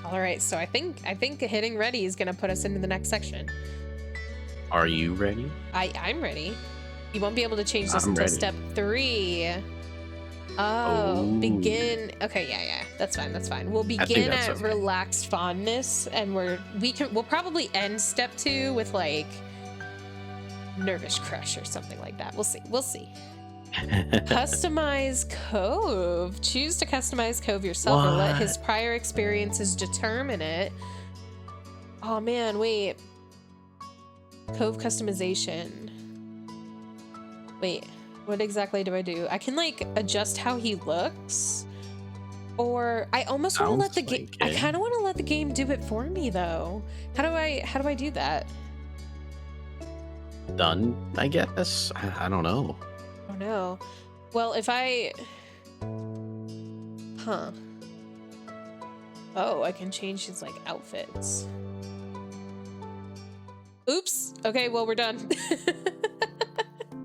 All right, so I think hitting ready is gonna put us into the next section. Are you ready? I'm ready. You won't be able to change this I'm until ready. step 3. Oh, Oh, begin. Okay, yeah, that's fine. That's fine. We'll I think begin that's at okay. relaxed fondness, and we'll probably end step 2 with like nervous crush or something like that. We'll see. We'll see. Customize Cove. Choose to customize Cove yourself or let his What? prior experiences determine it. Oh man, wait. Cove customization. Wait, what exactly do I do? I can like adjust how he looks. Or I almost want to let Sounds the game like I it. kind of want to let the game do it for me though. How do I do that? Done, I guess. I don't know. Oh no. Well, if I Huh. Oh, I can change his like outfits. Oops. Okay, well we're done.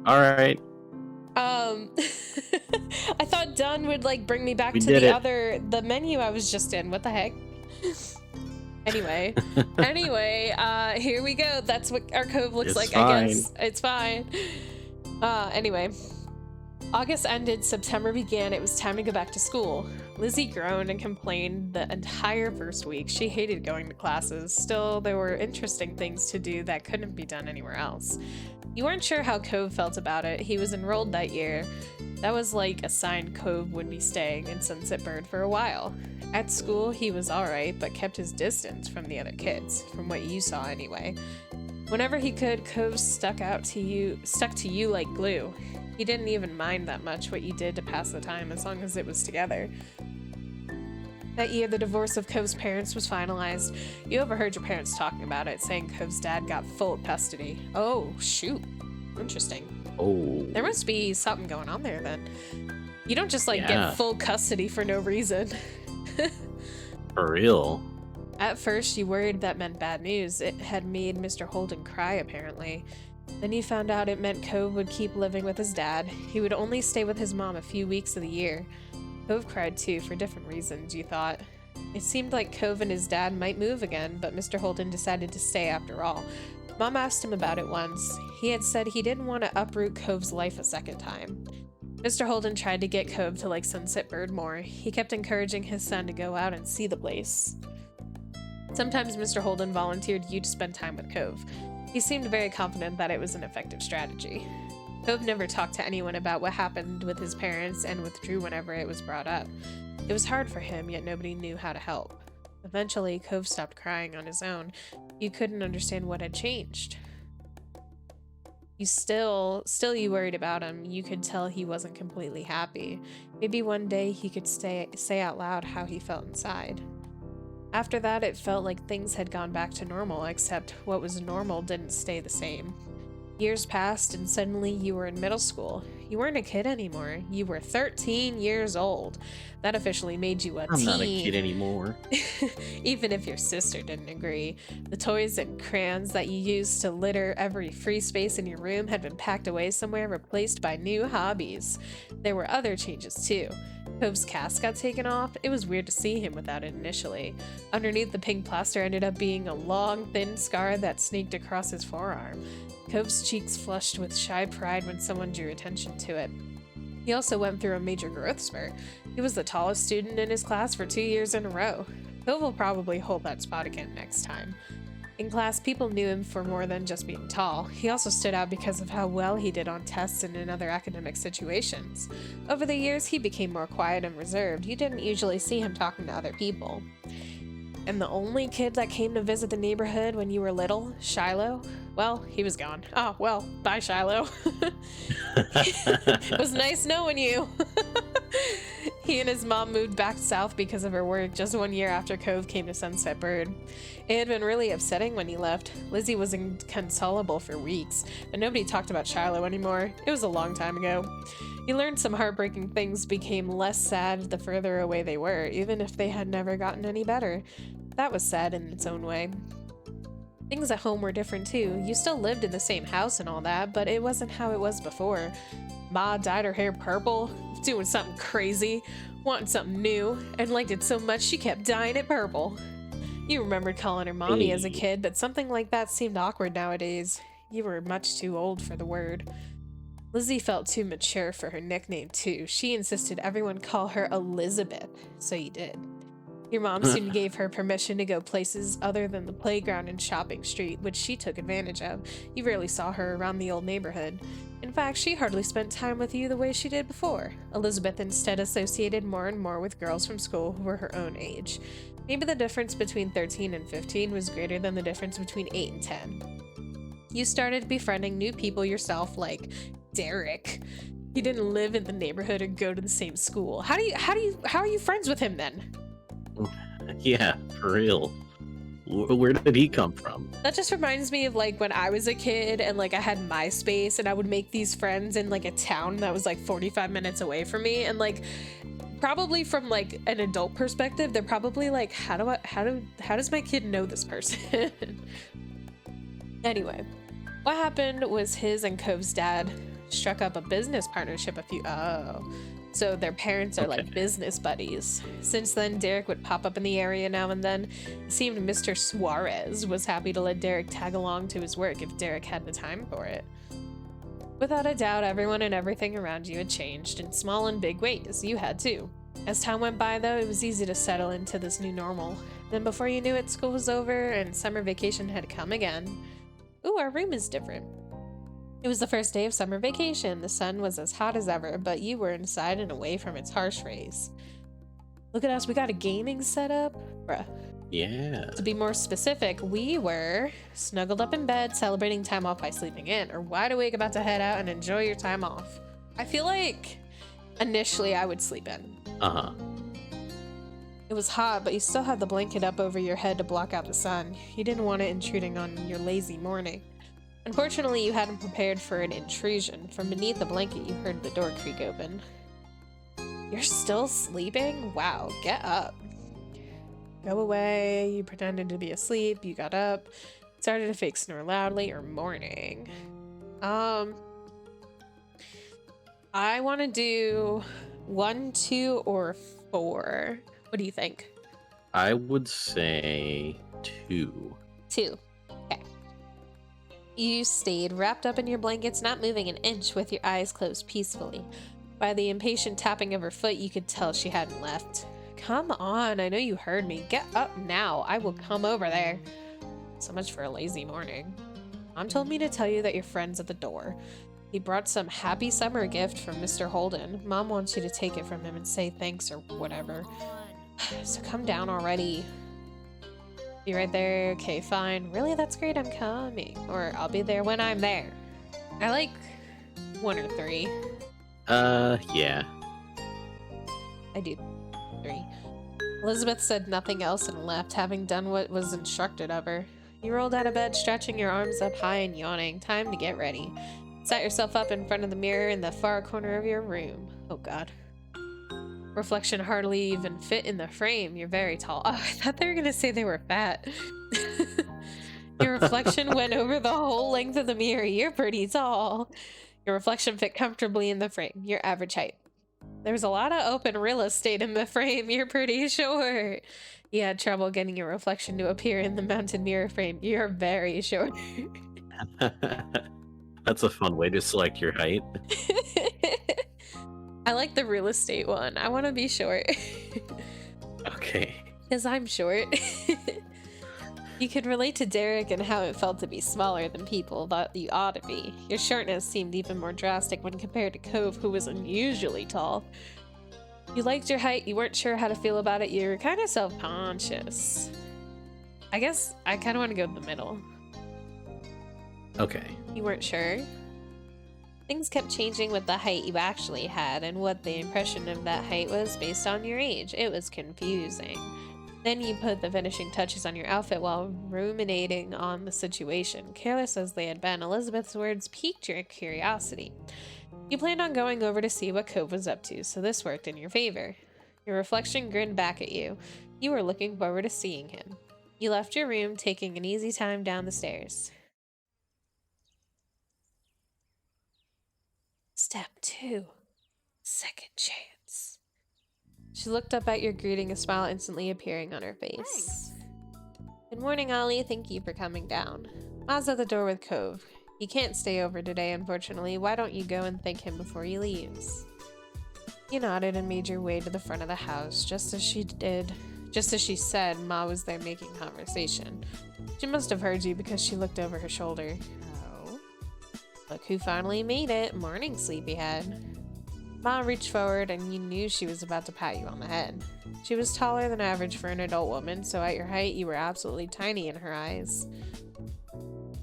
All right, I thought done would like bring me back we to did it. the menu I was just in. What the heck? Anyway, here we go. That's what our Cove looks It's like, I fine. guess. It's fine. Anyway. August ended, September began. It was time to go back to school. Lizzie groaned and complained the entire first week. She hated going to classes. Still, there were interesting things to do that couldn't be done anywhere else. You weren't sure how Cove felt about it. He was enrolled that year. That was like a sign Cove would be staying in Sunset Bird for a while. At school, he was alright, but kept his distance from the other kids, from what you saw anyway. Whenever he could, Cove stuck to you like glue. He didn't even mind that much what you did to pass the time as long as it was together. That year, the divorce of Cove's parents was finalized. You overheard your parents talking about it, saying Cove's dad got full custody. Oh, shoot. Interesting. Oh, There must be something going on there then. You don't just like yeah, get full custody for no reason. for real. At first, you worried that meant bad news. It had made Mr. Holden cry, apparently. Then you found out it meant Cove would keep living with his dad. He would only stay with his mom a few weeks of the year. Cove cried too, for different reasons, you thought. It seemed like Cove and his dad might move again, but Mr. Holden decided to stay after all. Mom asked him about it once. He had said he didn't want to uproot Cove's life a second time. Mr. Holden tried to get Cove to like Sunset Bird more. He kept encouraging his son to go out and see the place. Sometimes Mr. Holden volunteered you to spend time with Cove. He seemed very confident that it was an effective strategy. Cove never talked to anyone about what happened with his parents and withdrew whenever it was brought up. It was hard for him, yet nobody knew how to help. Eventually, Cove stopped crying on his own. You couldn't understand what had changed. You still you worried about him. You could tell he wasn't completely happy. Maybe one day he could say out loud how he felt inside. After that, it felt like things had gone back to normal, except what was normal didn't stay the same. Years passed, and suddenly you were in middle school. You weren't a kid anymore. You were 13 years old. That officially made you a I'm not a teen. kid anymore. Even if your sister didn't agree. The toys and crayons that you used to litter every free space in your room had been packed away somewhere, replaced by new hobbies. There were other changes too. Cove's cast got taken off. It was weird to see him without it initially. Underneath the pink plaster ended up being a long, thin scar that snaked across his forearm. Cove's cheeks flushed with shy pride when someone drew attention to it. He also went through a major growth spurt. He was the tallest student in his class for 2 years in a row. Cove will probably hold that spot again next time. In class, people knew him for more than just being tall. He also stood out because of how well he did on tests and in other academic situations. Over the years, he became more quiet and reserved. You didn't usually see him talking to other people. And the only kid that came to visit the neighborhood when you were little, Shiloh, well, he was gone. Oh, well, bye, Shiloh. It was nice knowing you. He and his mom moved back south because of her work just 1 year after Cove came to Sunset Bird. It had been really upsetting when he left. Lizzie was inconsolable for weeks, but nobody talked about Shiloh anymore. It was a long time ago. You learned some heartbreaking things became less sad the further away they were, even if they had never gotten any better. That was sad in its own way. Things at home were different too. You still lived in the same house and all that, but it wasn't how it was before. Ma dyed her hair purple, doing something crazy, wanting something new, and liked it so much she kept dyeing it purple. You remembered calling her mommy as a Hey. kid, but something like that seemed awkward nowadays. You were much too old for the word. Lizzie felt too mature for her nickname, too. She insisted everyone call her Elizabeth, so you did. Your mom soon gave her permission to go places other than the playground and shopping street, which she took advantage of. You rarely saw her around the old neighborhood. In fact, she hardly spent time with you the way she did before. Elizabeth instead associated more and more with girls from school who were her own age. Maybe the difference between 13 and 15 was greater than the difference between 8 and 10. You started befriending new people yourself, like Derek. He didn't live in the neighborhood or go to the same school. How are you friends with him then? Yeah, for real. Where did he come from? That just reminds me of like when I was a kid and like I had MySpace and I would make these friends in like a town that was like 45 minutes away from me, and like probably from like an adult perspective they're probably like, how does my kid know this person? Anyway, what happened was his and Cove's dad struck up a business partnership so their parents are like Okay. business buddies. Since then, Derek would pop up in the area now and then. It seemed Mr. Suarez was happy to let Derek tag along to his work if Derek had the time for it. Without a doubt, everyone and everything around you had changed in small and big ways. You had too. As time went by, though, it was easy to settle into this new normal. Then before you knew it, school was over and summer vacation had come again. Ooh, our room is different. It was the first day of summer vacation. The sun was as hot as ever, but you were inside and away from its harsh rays. Look at us, we got a gaming setup. Bruh. Yeah. To be more specific, we were snuggled up in bed, celebrating time off by sleeping in, or wide awake about to head out and enjoy your time off. I feel like initially I would sleep in. Uh-huh. It was hot, but you still had the blanket up over your head to block out the sun. You didn't want it intruding on your lazy morning. Unfortunately, you hadn't prepared for an intrusion. From beneath the blanket, you heard the door creak open. You're still sleeping? Wow, get up. Go away. You pretended to be asleep. You got up, started to fake snore loudly. Or morning. I want to do 1, 2, or 4. What do you think? I would say 2. 2. Okay. You stayed wrapped up in your blankets, not moving an inch, with your eyes closed peacefully. By the impatient tapping of her foot, you could tell she hadn't left. Come on, I know you heard me. Get up now. I will come over there. So much for a lazy morning. Mom told me to tell you that your friend's at the door. He brought some happy summer gift from Mr. Holden. Mom wants you to take it from him and say thanks or whatever. So come down already. Be right there. Okay, fine. Really? That's great. I'm coming. Or I'll be there when I'm there. I like 1 or 3. Yeah. I do 3. Elizabeth said nothing else and left, having done what was instructed of her. You rolled out of bed, stretching your arms up high and yawning. Time to get ready. Sat yourself up in front of the mirror in the far corner of your room. Oh god. Reflection hardly even fit in the frame. You're very tall. Oh, I thought they were gonna say they were fat. Your reflection went over the whole length of the mirror. You're pretty tall. Your reflection fit comfortably in the frame. Your average height. There's a lot of open real estate in the frame. You're pretty short. You had trouble getting your reflection to appear in the mounted mirror frame. You're very short. That's a fun way to select your height. I like the real estate one. I want to be short. Okay. Because I'm short. You could relate to Derek and how it felt to be smaller than people thought you ought to be. Your shortness seemed even more drastic when compared to Cove, who was unusually tall. You liked your height, you weren't sure how to feel about it, you were kind of self-conscious. I guess I kind of want to go to the middle. Okay. You weren't sure? Things kept changing with the height you actually had and what the impression of that height was based on your age. It was confusing. Then you put the finishing touches on your outfit while ruminating on the situation. Careless as they had been, Elizabeth's words piqued your curiosity. You planned on going over to see what Cove was up to, so this worked in your favor. Your reflection grinned back at you. You were looking forward to seeing him. You left your room, taking an easy time down the stairs. Step 2. Second chance. She looked up at your greeting, a smile instantly appearing on her face. Thanks. Good morning, Ollie. Thank you for coming down. Ma's at the door with Cove. He can't stay over today, unfortunately. Why don't you go and thank him before he leaves? You nodded and made your way to the front of the house, just as she did. Just as she said, Ma was there making conversation. She must have heard you because she looked over her shoulder. Oh. Look who finally made it. Morning, sleepyhead. Ma reached forward and you knew she was about to pat you on the head. She was taller than average for an adult woman, so at your height you were absolutely tiny in her eyes.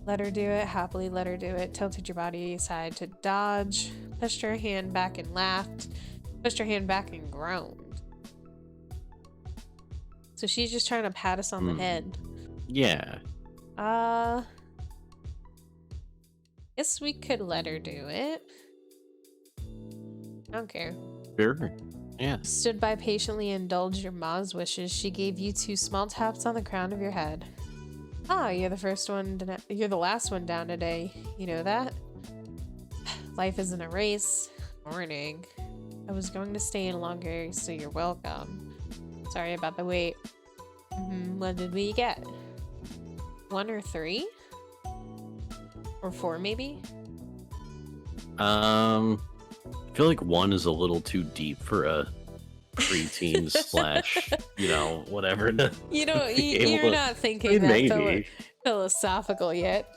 Let her do it, happily let her do it, tilted your body aside to dodge, pushed her hand back and laughed, pushed her hand back and groaned. So she's just trying to pat us on the head. Yeah. Guess we could let her do it. I don't care. Sure. Yeah. Stood by patiently indulged your ma's wishes. She gave you 2 small taps on the crown of your head. Ah, you're the last one down today. You know that? Life isn't a race. Morning. I was going to stay in longer, so you're welcome. Sorry about the wait. What did we get? 1 or 3? Or 4 maybe? I feel like 1 is a little too deep for a preteen slash, whatever. You're not thinking that maybe philosophical yet.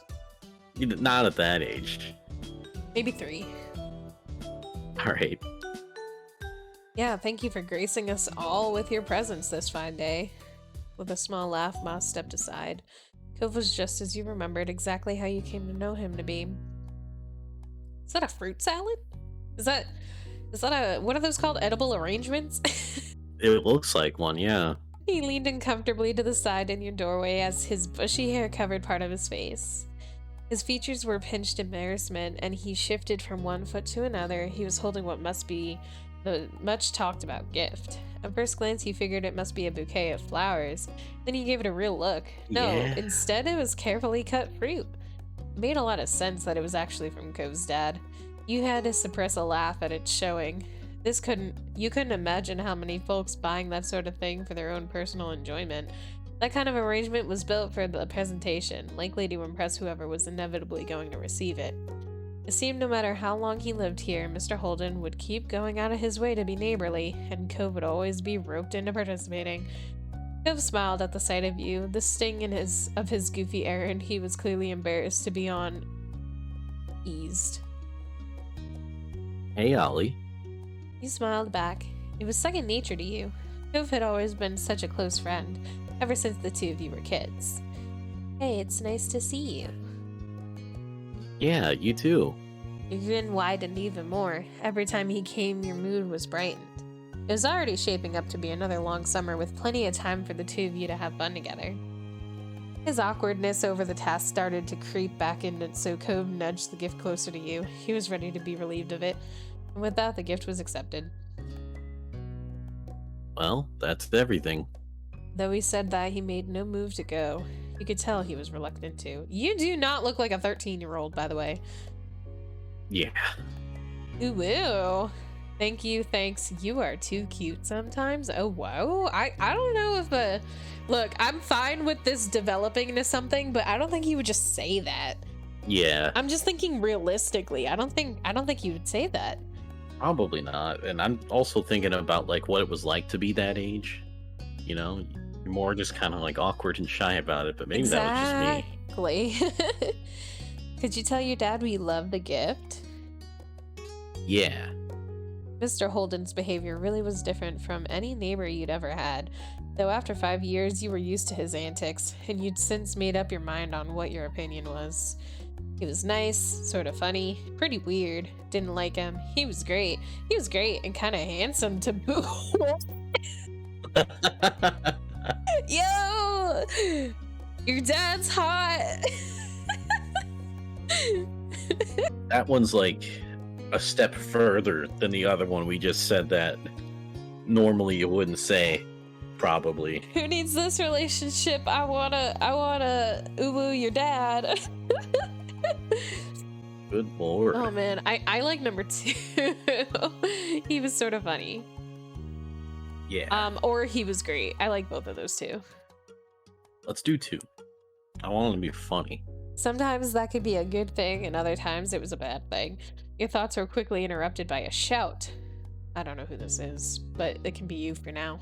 Not at that age. Maybe 3. All right. Yeah, thank you for gracing us all with your presence this fine day. With a small laugh, Ma stepped aside. Cove was just as you remembered, exactly how you came to know him to be. Is that a fruit salad? Is that a, what are those called? Edible arrangements? It looks like one, yeah. He leaned uncomfortably to the side in your doorway as his bushy hair covered part of his face. His features were pinched embarrassment, and he shifted from one foot to another. He was holding what must be the much talked about gift. At first glance, you figured it must be a bouquet of flowers. Then you gave it a real look. No, Instead it was carefully cut fruit. It made a lot of sense that it was actually from Cove's dad. You had to suppress a laugh at its showing. You couldn't imagine how many folks buying that sort of thing for their own personal enjoyment. That kind of arrangement was built for the presentation, likely to impress whoever was inevitably going to receive it. It seemed no matter how long he lived here, Mr. Holden would keep going out of his way to be neighborly, and Cove would always be roped into participating. Cove smiled at the sight of you, the sting of his goofy errand he was clearly embarrassed to be on eased. Hey, Ollie. You smiled back. It was second nature to you. Cove had always been such a close friend, ever since the 2 of you were kids. Hey, it's nice to see you. Yeah, you too. Your grin widened even more. Every time he came, your mood was brightened. It was already shaping up to be another long summer with plenty of time for the 2 of you to have fun together. His awkwardness over the task started to creep back in, and so Cove nudged the gift closer to you. He was ready to be relieved of it, and with that, the gift was accepted. Well, that's everything. Though he said that, he made no move to go. You could tell he was reluctant to. You do not look like a 13-year-old, by the way. Yeah. Ooh. Thank you, thanks. You are too cute sometimes. Oh, whoa. I don't know if look, I'm fine with this developing into something, but I don't think he would just say that. Yeah. I'm just thinking realistically. I don't think he would say that. Probably not. And I'm also thinking about like what it was like to be that age. You're more just kind of like awkward and shy about it, but maybe that was just me. Could you tell your dad we love the gift? Yeah. Mr. Holden's behavior really was different from any neighbor you'd ever had, though after 5 years you were used to his antics, and you'd since made up your mind on what your opinion was. He was nice, sort of funny, pretty weird, didn't like him. He was great and kind of handsome to boot. Yo! Your dad's hot! That one's like a step further than the other one we just said that normally you wouldn't say, probably. Who needs this relationship? I wanna woo your dad. Good lord. Oh man, I like number 2. He was sort of funny. Yeah. Or he was great. I like both of those 2. Let's do 2. I want it to be funny. Sometimes that could be a good thing, and other times it was a bad thing. Your thoughts were quickly interrupted by a shout. I don't know who this is, but it can be you for now.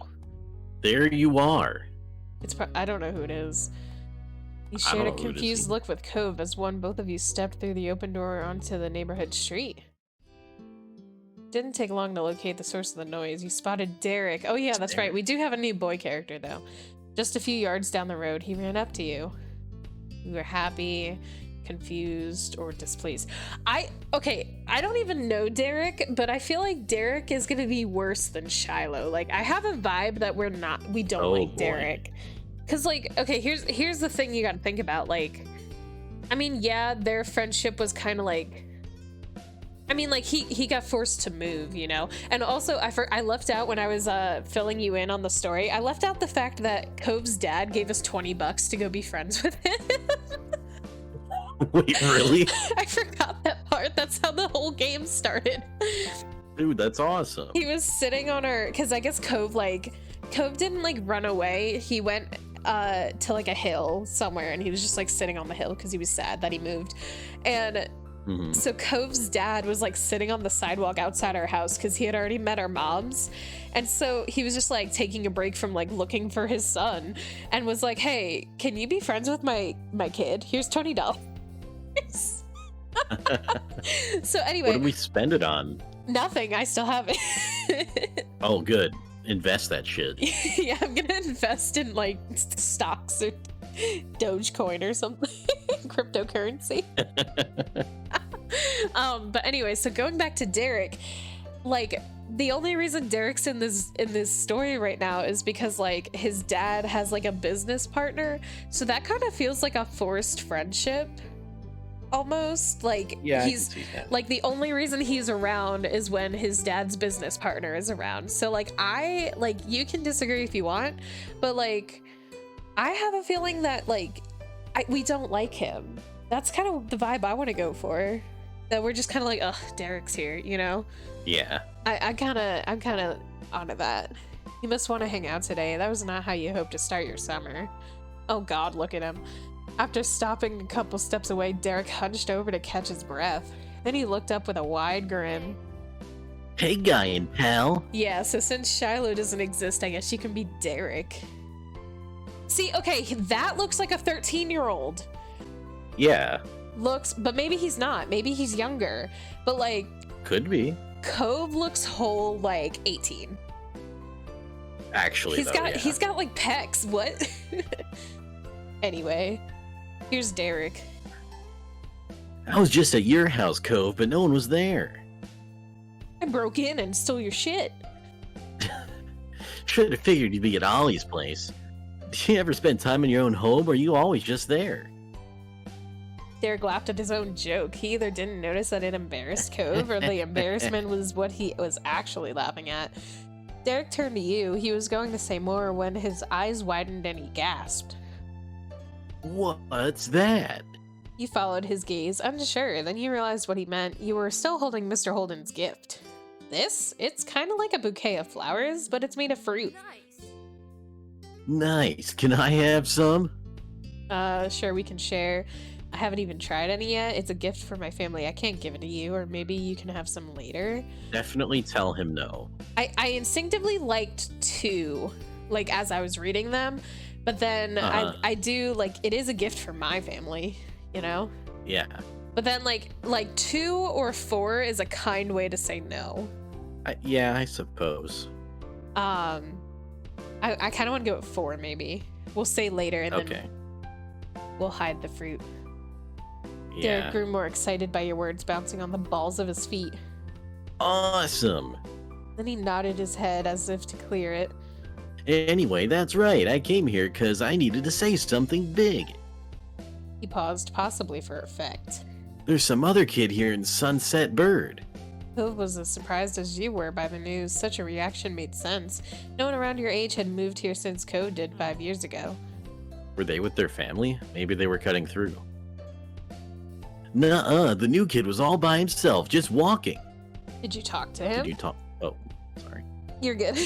There you are. I don't know who it is. You shared a confused look with Cove as both of you stepped through the open door onto the neighborhood street. Didn't take long to locate the source of the noise. You spotted Derek. Oh yeah, that's right. We do have a new boy character though. Just a few yards down the road, he ran up to you. You were happy, confused, or displeased. I don't even know Derek, but I feel like Derek is gonna be worse than Shiloh. Like, I have a vibe that we don't like Derek. Cause like, okay, here's the thing you gotta think about. Like, I mean, yeah, their friendship was kind of like, I mean, like, he got forced to move, you know? And also, I left out when I was filling you in on the story, I left out the fact that Cove's dad gave us $20 to go be friends with him. Wait, really? I forgot that part. That's how the whole game started. Dude, that's awesome. He was sitting on our, because I guess Cove didn't, like, run away. He went to, like, a hill somewhere, and he was just, like, sitting on the hill because he was sad that he moved. And so Cove's dad was like sitting on the sidewalk outside our house because he had already met our moms. And so he was just like taking a break from like looking for his son and was like, hey, can you be friends with my kid? Here's $20. So anyway. What did we spend it on? Nothing. I still have it. Oh, good. Invest that shit. Yeah, I'm going to invest in like stocks or Dogecoin or something. Cryptocurrency. But anyway, so going back to Derek, like the only reason Derek's in this story right now is because like his dad has like a business partner, so that kind of feels like a forced friendship almost. Like, yeah, he's like the only reason he's around is when his dad's business partner is around. So like you can disagree if you want, but like I have a feeling that like we don't like him. That's kind of the vibe I want to go for. That we're just kind of like, ugh, Derek's here, you know? Yeah. I'm kind of onto that. You must want to hang out today. That was not how you hoped to start your summer. Oh God, look at him. After stopping a couple steps away, Derek hunched over to catch his breath. Then he looked up with a wide grin. Hey, guy and pal. Yeah, so since Shiloh doesn't exist, I guess you can be Derek. See, okay, that looks like a 13-year-old. Yeah. But maybe he's not. Maybe he's younger. But like, could be. Cove looks whole like 18. Actually, he's got like pecs. What? Anyway, here's Derek. I was just at your house, Cove, but no one was there. I broke in and stole your shit. Should have figured you'd be at Ollie's place. Do you ever spend time in your own home, or are you always just there? Derek laughed at his own joke. He either didn't notice that it embarrassed Cove, or the embarrassment was what he was actually laughing at. Derek turned to you. He was going to say more when his eyes widened and he gasped. What's that? You followed his gaze, unsure. Then you realized what he meant. You were still holding Mr. Holden's gift. It's kind of like a bouquet of flowers, but it's made of fruit. Nice. Can I have some? Sure, we can share. I haven't even tried any yet. It's a gift for my family. I can't give it to you, or maybe you can have some later. Definitely tell him no. I instinctively liked two, like, as I was reading them, but then I do, like, it is a gift for my family, you know? Yeah. But then, like 2 or 4 is a kind way to say no. Yeah, I suppose. I kind of want to go with 4, maybe. We'll say later, and then we'll hide the fruit. Yeah. Derek grew more excited by your words bouncing on the balls of his feet. Awesome. Then he nodded his head as if to clear it. Anyway, that's right. I came here because I needed to say something big. He paused, possibly for effect. There's some other kid here in Sunset Bird. Cove was as surprised as you were by the news. Such a reaction made sense. No one around your age had moved here since Cove did 5 years ago. Were they with their family? Maybe they were cutting through. Nuh-uh, the new kid was all by himself, just walking. Did you talk to him? Did you talk? Oh, sorry. You're good.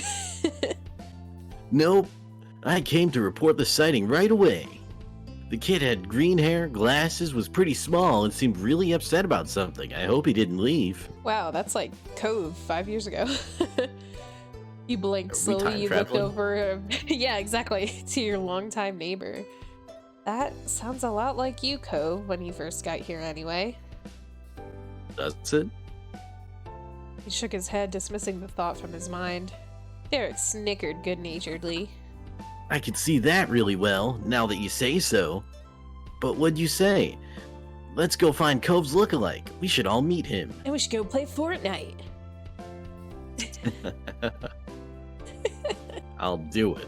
Nope. I came to report the sighting right away. The kid had green hair, glasses, was pretty small, and seemed really upset about something. I hope he didn't leave. Wow, that's like Cove 5 years ago. You blink slowly, you look over, yeah, exactly, to your longtime neighbor. That sounds a lot like you, Cove, when you first got here anyway. Does it? He shook his head, dismissing the thought from his mind. Derek snickered good-naturedly. I can see that really well, now that you say so. But what'd you say? Let's go find Cove's lookalike. We should all meet him. And we should go play Fortnite. I'll do it.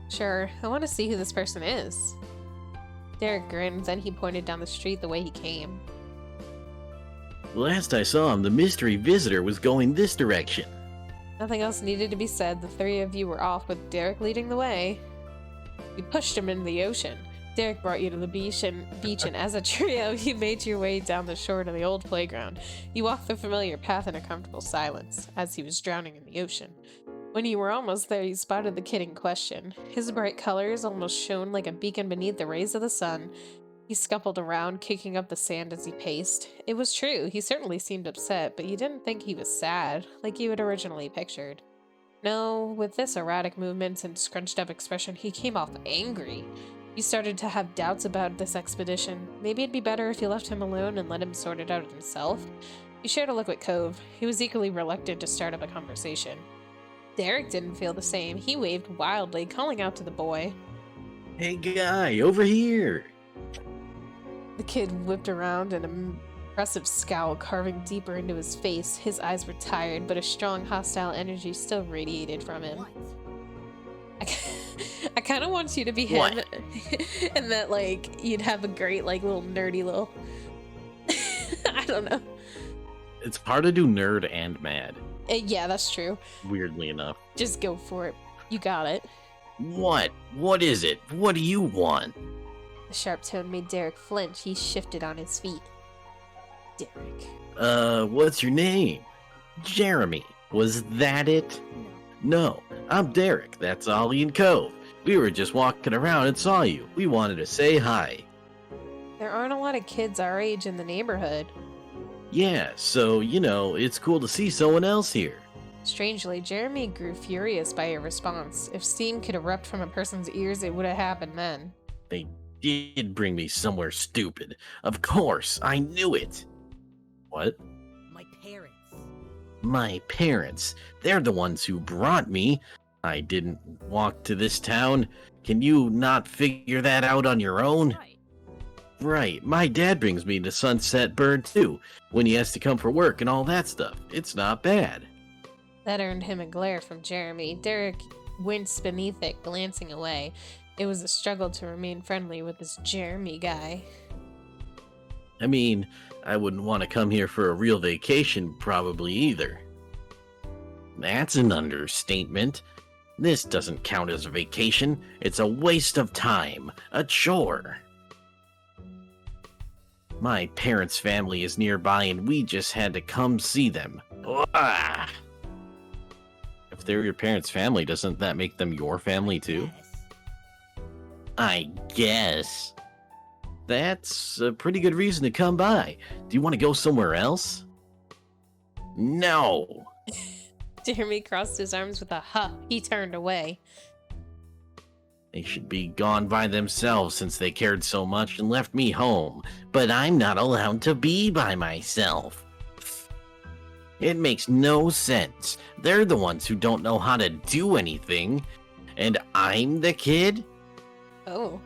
Sure, I want to see who this person is. Derek grinned, then he pointed down the street the way he came. Last I saw him, the mystery visitor was going this direction. Nothing else needed to be said. The three of you were off with Derek leading the way. You pushed him into the ocean. Derek brought you to the beach, and as a trio, you made your way down the shore to the old playground. You walked the familiar path in a comfortable silence, as he was drowning in the ocean. When you were almost there, you spotted the kid in question. His bright colors almost shone like a beacon beneath the rays of the sun. He scuffled around, kicking up the sand as he paced. It was true, he certainly seemed upset, but you didn't think he was sad, like you had originally pictured. No, with this erratic movements and scrunched up expression, he came off angry. You started to have doubts about this expedition. Maybe it'd be better if you left him alone and let him sort it out himself. You shared a look with Cove. He was equally reluctant to start up a conversation. Derek didn't feel the same. He waved wildly, calling out to the boy. Hey guy, over here! The kid whipped around, an impressive scowl carving deeper into his face. His eyes were tired, but a strong, hostile energy still radiated from him. I kind of want you to be him, and that, like, you'd have a great, like, little nerdy little... I don't know. It's hard to do nerd and mad. Yeah, that's true. Weirdly enough. Just go for it. You got it. What? What is it? What do you want? The sharp tone made Derek flinch. He shifted on his feet. Derek. What's your name? Jeremy. Was that it? No, I'm Derek. That's Ollie and Cove. We were just walking around and saw you. We wanted to say hi. There aren't a lot of kids our age in the neighborhood. Yeah, so, you know, it's cool to see someone else here. Strangely, Jeremy grew furious by your response. If steam could erupt from a person's ears, it would have happened then. They did bring me somewhere stupid. Of course, I knew it. What? My parents. My parents. They're the ones who brought me. I didn't walk to this town. Can you not figure that out on your own? Right, my dad brings me to Sunset Bird too, when he has to come for work and all that stuff. It's not bad. That earned him a glare from Jeremy. Derek winced beneath it, glancing away. It was a struggle to remain friendly with this Jeremy guy. I mean, I wouldn't want to come here for a real vacation, probably either. That's an understatement. This doesn't count as a vacation. It's a waste of time. A chore. My parents' family is nearby and we just had to come see them. Ah! If they're your parents' family, doesn't that make them your family too? I guess. That's a pretty good reason to come by. Do you want to go somewhere else? No. Jeremy crossed his arms with a huff. He turned away. They should be gone by themselves since they cared so much and left me home. But I'm not allowed to be by myself. It makes no sense. They're the ones who don't know how to do anything. And I'm the kid? Oh.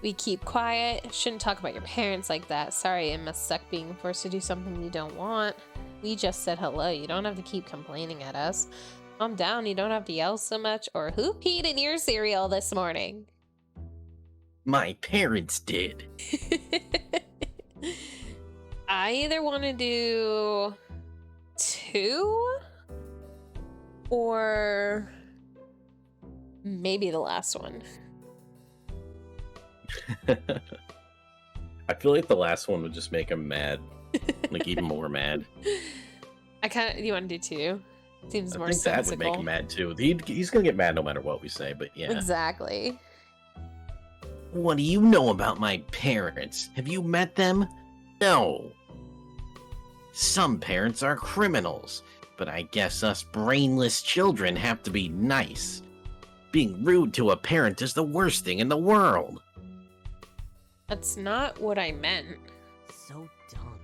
We keep quiet. Shouldn't talk about your parents like that. Sorry, it must suck being forced to do something you don't want. We just said hello. You don't have to keep complaining at us. Calm down. You don't have to yell so much. Or who peed in your cereal this morning? My parents did. I either want to do 2 or maybe the last one. I feel like the last one would just make him mad. Like, even more mad. You want to do 2? Seems I more think that would make sensical. him mad too. He's gonna get mad no matter what we say, but yeah. Exactly. What do you know about my parents? Have you met them? No. Some parents are criminals, but I guess us brainless children have to be nice. Being rude to a parent is the worst thing in the world. That's not what I meant. So dumb.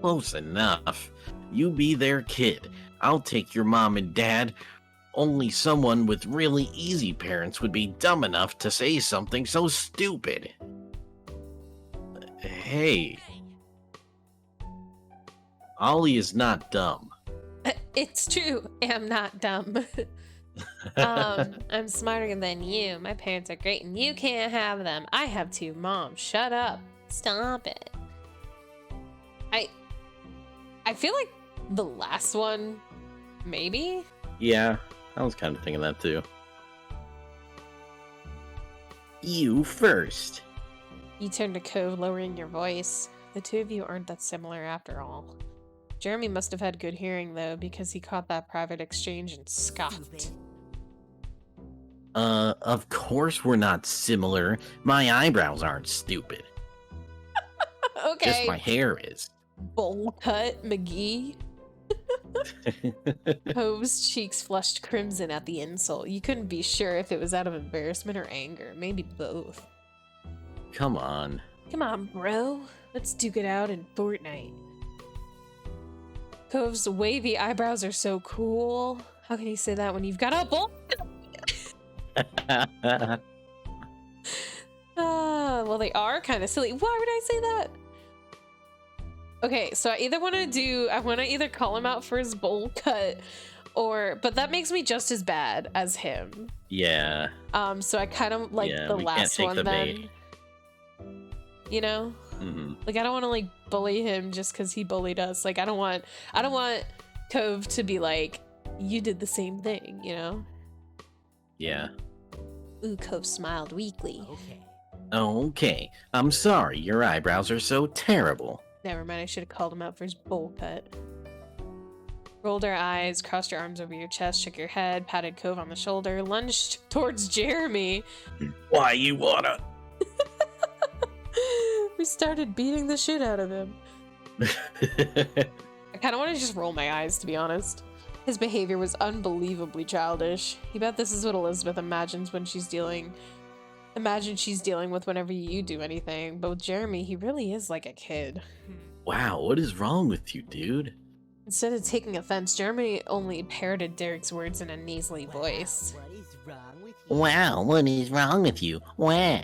Close enough. You be their kid. I'll take your mom and dad. Only someone with really easy parents would be dumb enough to say something so stupid. Hey. Ollie is not dumb. It's true. I'm not dumb. I'm smarter than you. My parents are great and you can't have them. I have two moms. Shut up. Stop it. I feel like the last one, maybe? Yeah, I was kind of thinking that too. You first. You turn to Cove, lowering your voice. The two of you aren't that similar after all. Jeremy must have had good hearing, though, because he caught that private exchange and scoffed. Of course we're not similar. My eyebrows aren't stupid. Okay. Just my hair is. Bowl cut McGee. Cove's cheeks flushed crimson at the insult. You couldn't be sure if it was out of embarrassment or anger. Maybe both. Come on. Come on, bro. Let's duke it out in Fortnite. Cove's wavy eyebrows are so cool. How can you say that when you've got a bowl? Well, they are kind of silly. Why would I say that? Okay, so I want to either call him out for his bowl cut but that makes me just as bad as him. Yeah. So I kind of like the last one then. Bait. You know? Mm-hmm. Like, I don't want to like bully him just because he bullied us. Like, I don't want Cove to be like, you did the same thing, you know? Yeah. Ooh, Cove smiled weakly. Okay. I'm sorry, your eyebrows are so terrible. Never mind, I should have called him out for his bowl cut. Rolled her eyes, crossed your arms over your chest, shook your head, patted Cove on the shoulder, lunged towards Jeremy. Why you wanna? We started beating the shit out of him. I kind of want to just roll my eyes, to be honest. His behavior was unbelievably childish. You bet this is what Elizabeth imagines when she's dealing with whenever you do anything. But with Jeremy, he really is like a kid. Wow, what is wrong with you, dude? Instead of taking offense, Jeremy only parroted Derek's words in a nasally voice. What is wrong with you? Wow, what is wrong with you? Wah.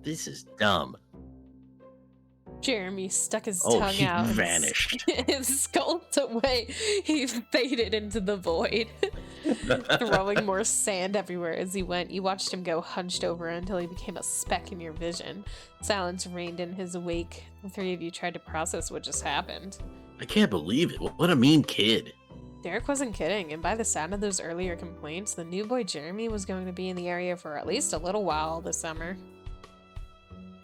This is dumb. Jeremy stuck his Oh, tongue he out vanished. and skulked away. He faded into the void, throwing more sand everywhere as he went. You watched him go hunched over until he became a speck in your vision. Silence reigned in his wake. The three of you tried to process what just happened. I can't believe it. What a mean kid. Derek wasn't kidding, and by the sound of those earlier complaints, the new boy Jeremy was going to be in the area for at least a little while this summer.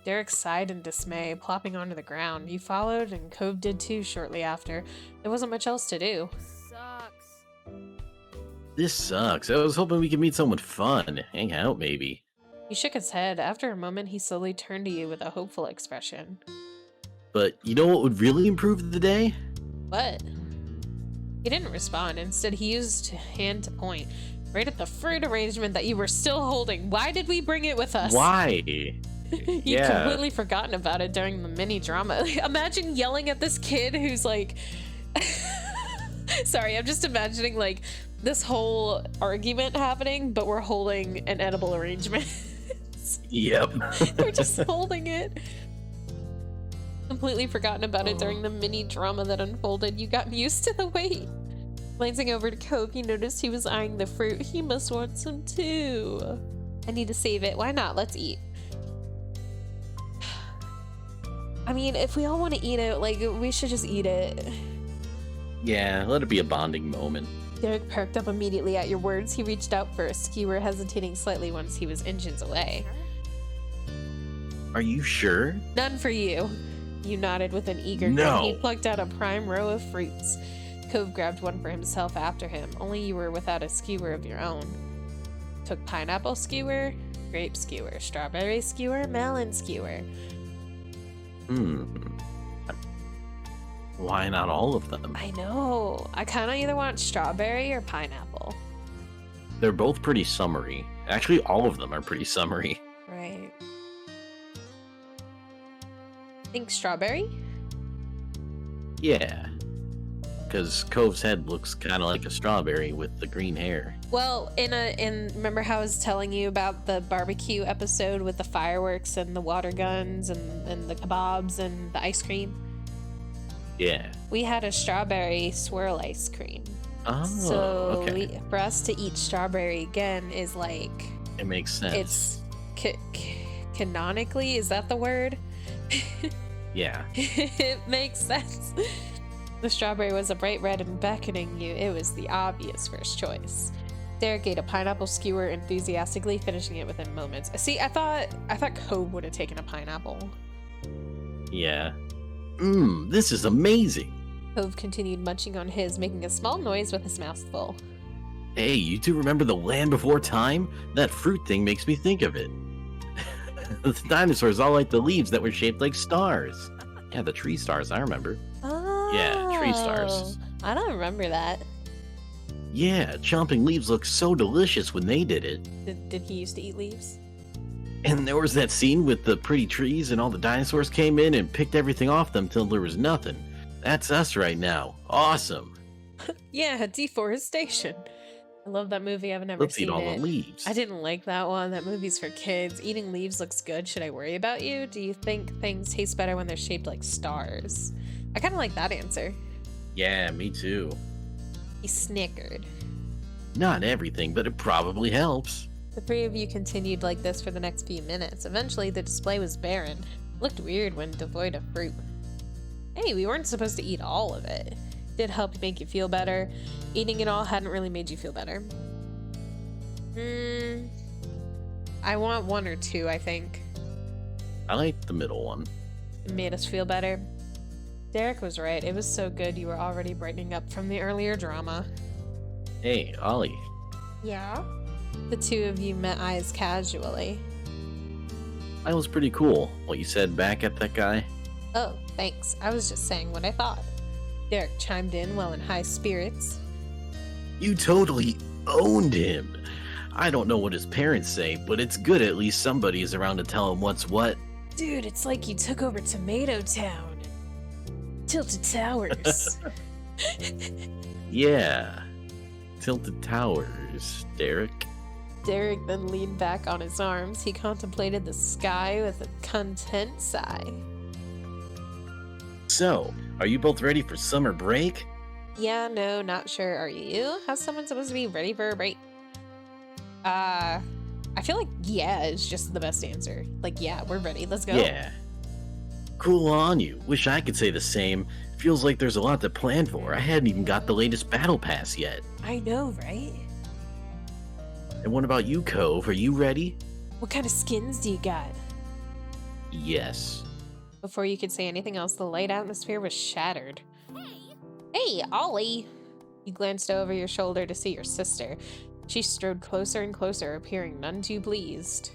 Derek sighed in dismay, plopping onto the ground. You followed, and Cove did too shortly after. There wasn't much else to do. This sucks. I was hoping we could meet someone fun. Hang out, maybe. He shook his head. After a moment, he slowly turned to you with a hopeful expression. But you know what would really improve the day? What? He didn't respond. Instead, he used hand to point, right at the fruit arrangement that you were still holding. Why did we bring it with us? Why? You'd completely forgotten about it during the mini drama. Imagine yelling at this kid who's like... Sorry, I'm just imagining like this whole argument happening, but we're holding an edible arrangement. Yep. We're just holding it. Completely forgotten about it during the mini drama that unfolded. You got used to the wait. Glancing over to Cove, you noticed he was eyeing the fruit. He must want some too. I need to save it. Why not? Let's eat. I mean, if we all want to eat it, like, we should just eat it. Yeah, let it be a bonding moment. Derek perked up immediately at your words. He reached out first. You were hesitating slightly once he was inches away. Are you sure? None for you. You nodded with an eager No. grin. He plucked out a prime row of fruits. Cove grabbed one for himself after him, only you were without a skewer of your own. Took pineapple skewer, grape skewer, strawberry skewer, melon skewer. Why not all of them? I know. I kind of either want strawberry or pineapple. They're both pretty summery. Actually, all of them are pretty summery. Right. Think strawberry? Yeah. Because Cove's head looks kind of like a strawberry with the green hair. Well, remember how I was telling you about the barbecue episode with the fireworks and the water guns and the kebabs and the ice cream? Yeah. We had a strawberry swirl ice cream. Oh, So okay. for us to eat strawberry again is like... It makes sense. It's canonically, is that the word? Yeah. It makes sense. The strawberry was a bright red and beckoning you. It was the obvious first choice. Derek ate a pineapple skewer enthusiastically, finishing it within moments. See, I thought Cove would have taken a pineapple. Yeah. This is amazing. Cove continued munching on his, making a small noise with his mouth full. Hey, you two remember the land before time? That fruit thing makes me think of it. The dinosaurs all like the leaves that were shaped like stars. Yeah, the tree stars, I remember. Oh, Yeah, tree stars. I don't remember that. Yeah, chomping leaves looked so delicious when they did it. Did he used to eat leaves? And there was that scene with the pretty trees and all the dinosaurs came in and picked everything off them till there was nothing. That's us right now. Awesome. Yeah, deforestation. I love that movie. I've never Let's seen eat all it. the leaves. I didn't like that one. That movie's for kids. Eating leaves looks good. Should I worry about you? Do you think things taste better when they're shaped like stars? I kind of like that answer. Yeah, me too. He snickered. Not everything, but it probably helps. The three of you continued like this for the next few minutes. Eventually, the display was barren. It looked weird when devoid of fruit. Hey, we weren't supposed to eat all of it. It did help make you feel better. Eating it all hadn't really made you feel better. I want one or two, I think. I like the middle one. It made us feel better. Derek was right. It was so good you were already brightening up from the earlier drama. Hey, Ollie. Yeah? The two of you met eyes casually. That was pretty cool, what you said back at that guy. Oh, thanks. I was just saying what I thought. Derek chimed in while in high spirits. You totally owned him. I don't know what his parents say, but it's good at least somebody is around to tell him what's what. Dude, it's like you took over Tomato Town. Tilted Towers. Yeah. Tilted Towers, Derek. Derek then leaned back on his arms. He contemplated the sky with a content sigh. So, are you both ready for summer break? Yeah, no, not sure. Are you? How's someone supposed to be ready for a break? I feel like yeah is just the best answer. Like, yeah, we're ready. Let's go. Yeah. Cool on you. Wish I could say the same. Feels like there's a lot to plan for. I hadn't even got the latest battle pass yet. I know, right? And what about you, Cove? Are you ready? What kind of skins do you got? Yes. Before you could say anything else, the light atmosphere was shattered. Hey, Ollie! You glanced over your shoulder to see your sister. She strode closer and closer, appearing none too pleased.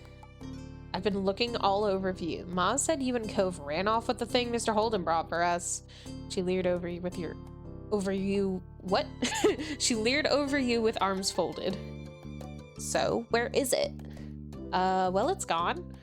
I've been looking all over you. Ma said you and Cove ran off with the thing Mr. Holden brought for us. She leered over you with your... What? She leered over you with arms folded. So, where is it? Well, it's gone.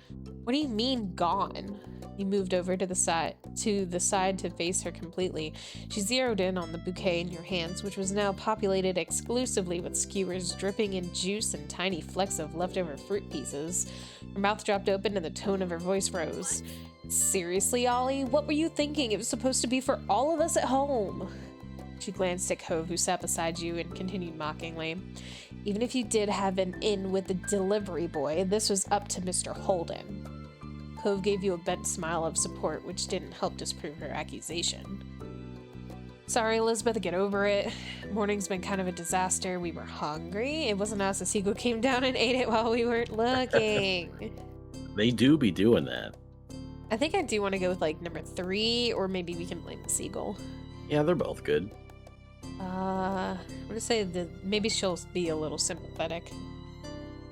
What do you mean, gone? He moved over to the side to face her completely. She zeroed in on the bouquet in your hands, which was now populated exclusively with skewers dripping in juice and tiny flecks of leftover fruit pieces. Her mouth dropped open and the tone of her voice rose. Seriously, Ollie? What were you thinking? It was supposed to be for all of us at home. She glanced at Cove, who sat beside you, and continued mockingly. Even if you did have an in with the delivery boy, this was up to Mr. Holden. Cove gave you a bent smile of support, which didn't help disprove her accusation. Sorry, Elizabeth, get over it. Morning's been kind of a disaster. We were hungry. It wasn't us. A seagull came down and ate it while we weren't looking. They do be doing that. I think I do want to go with like number 3, or maybe we can blame the seagull. Yeah, they're both good. I'm gonna say that maybe she'll be a little sympathetic.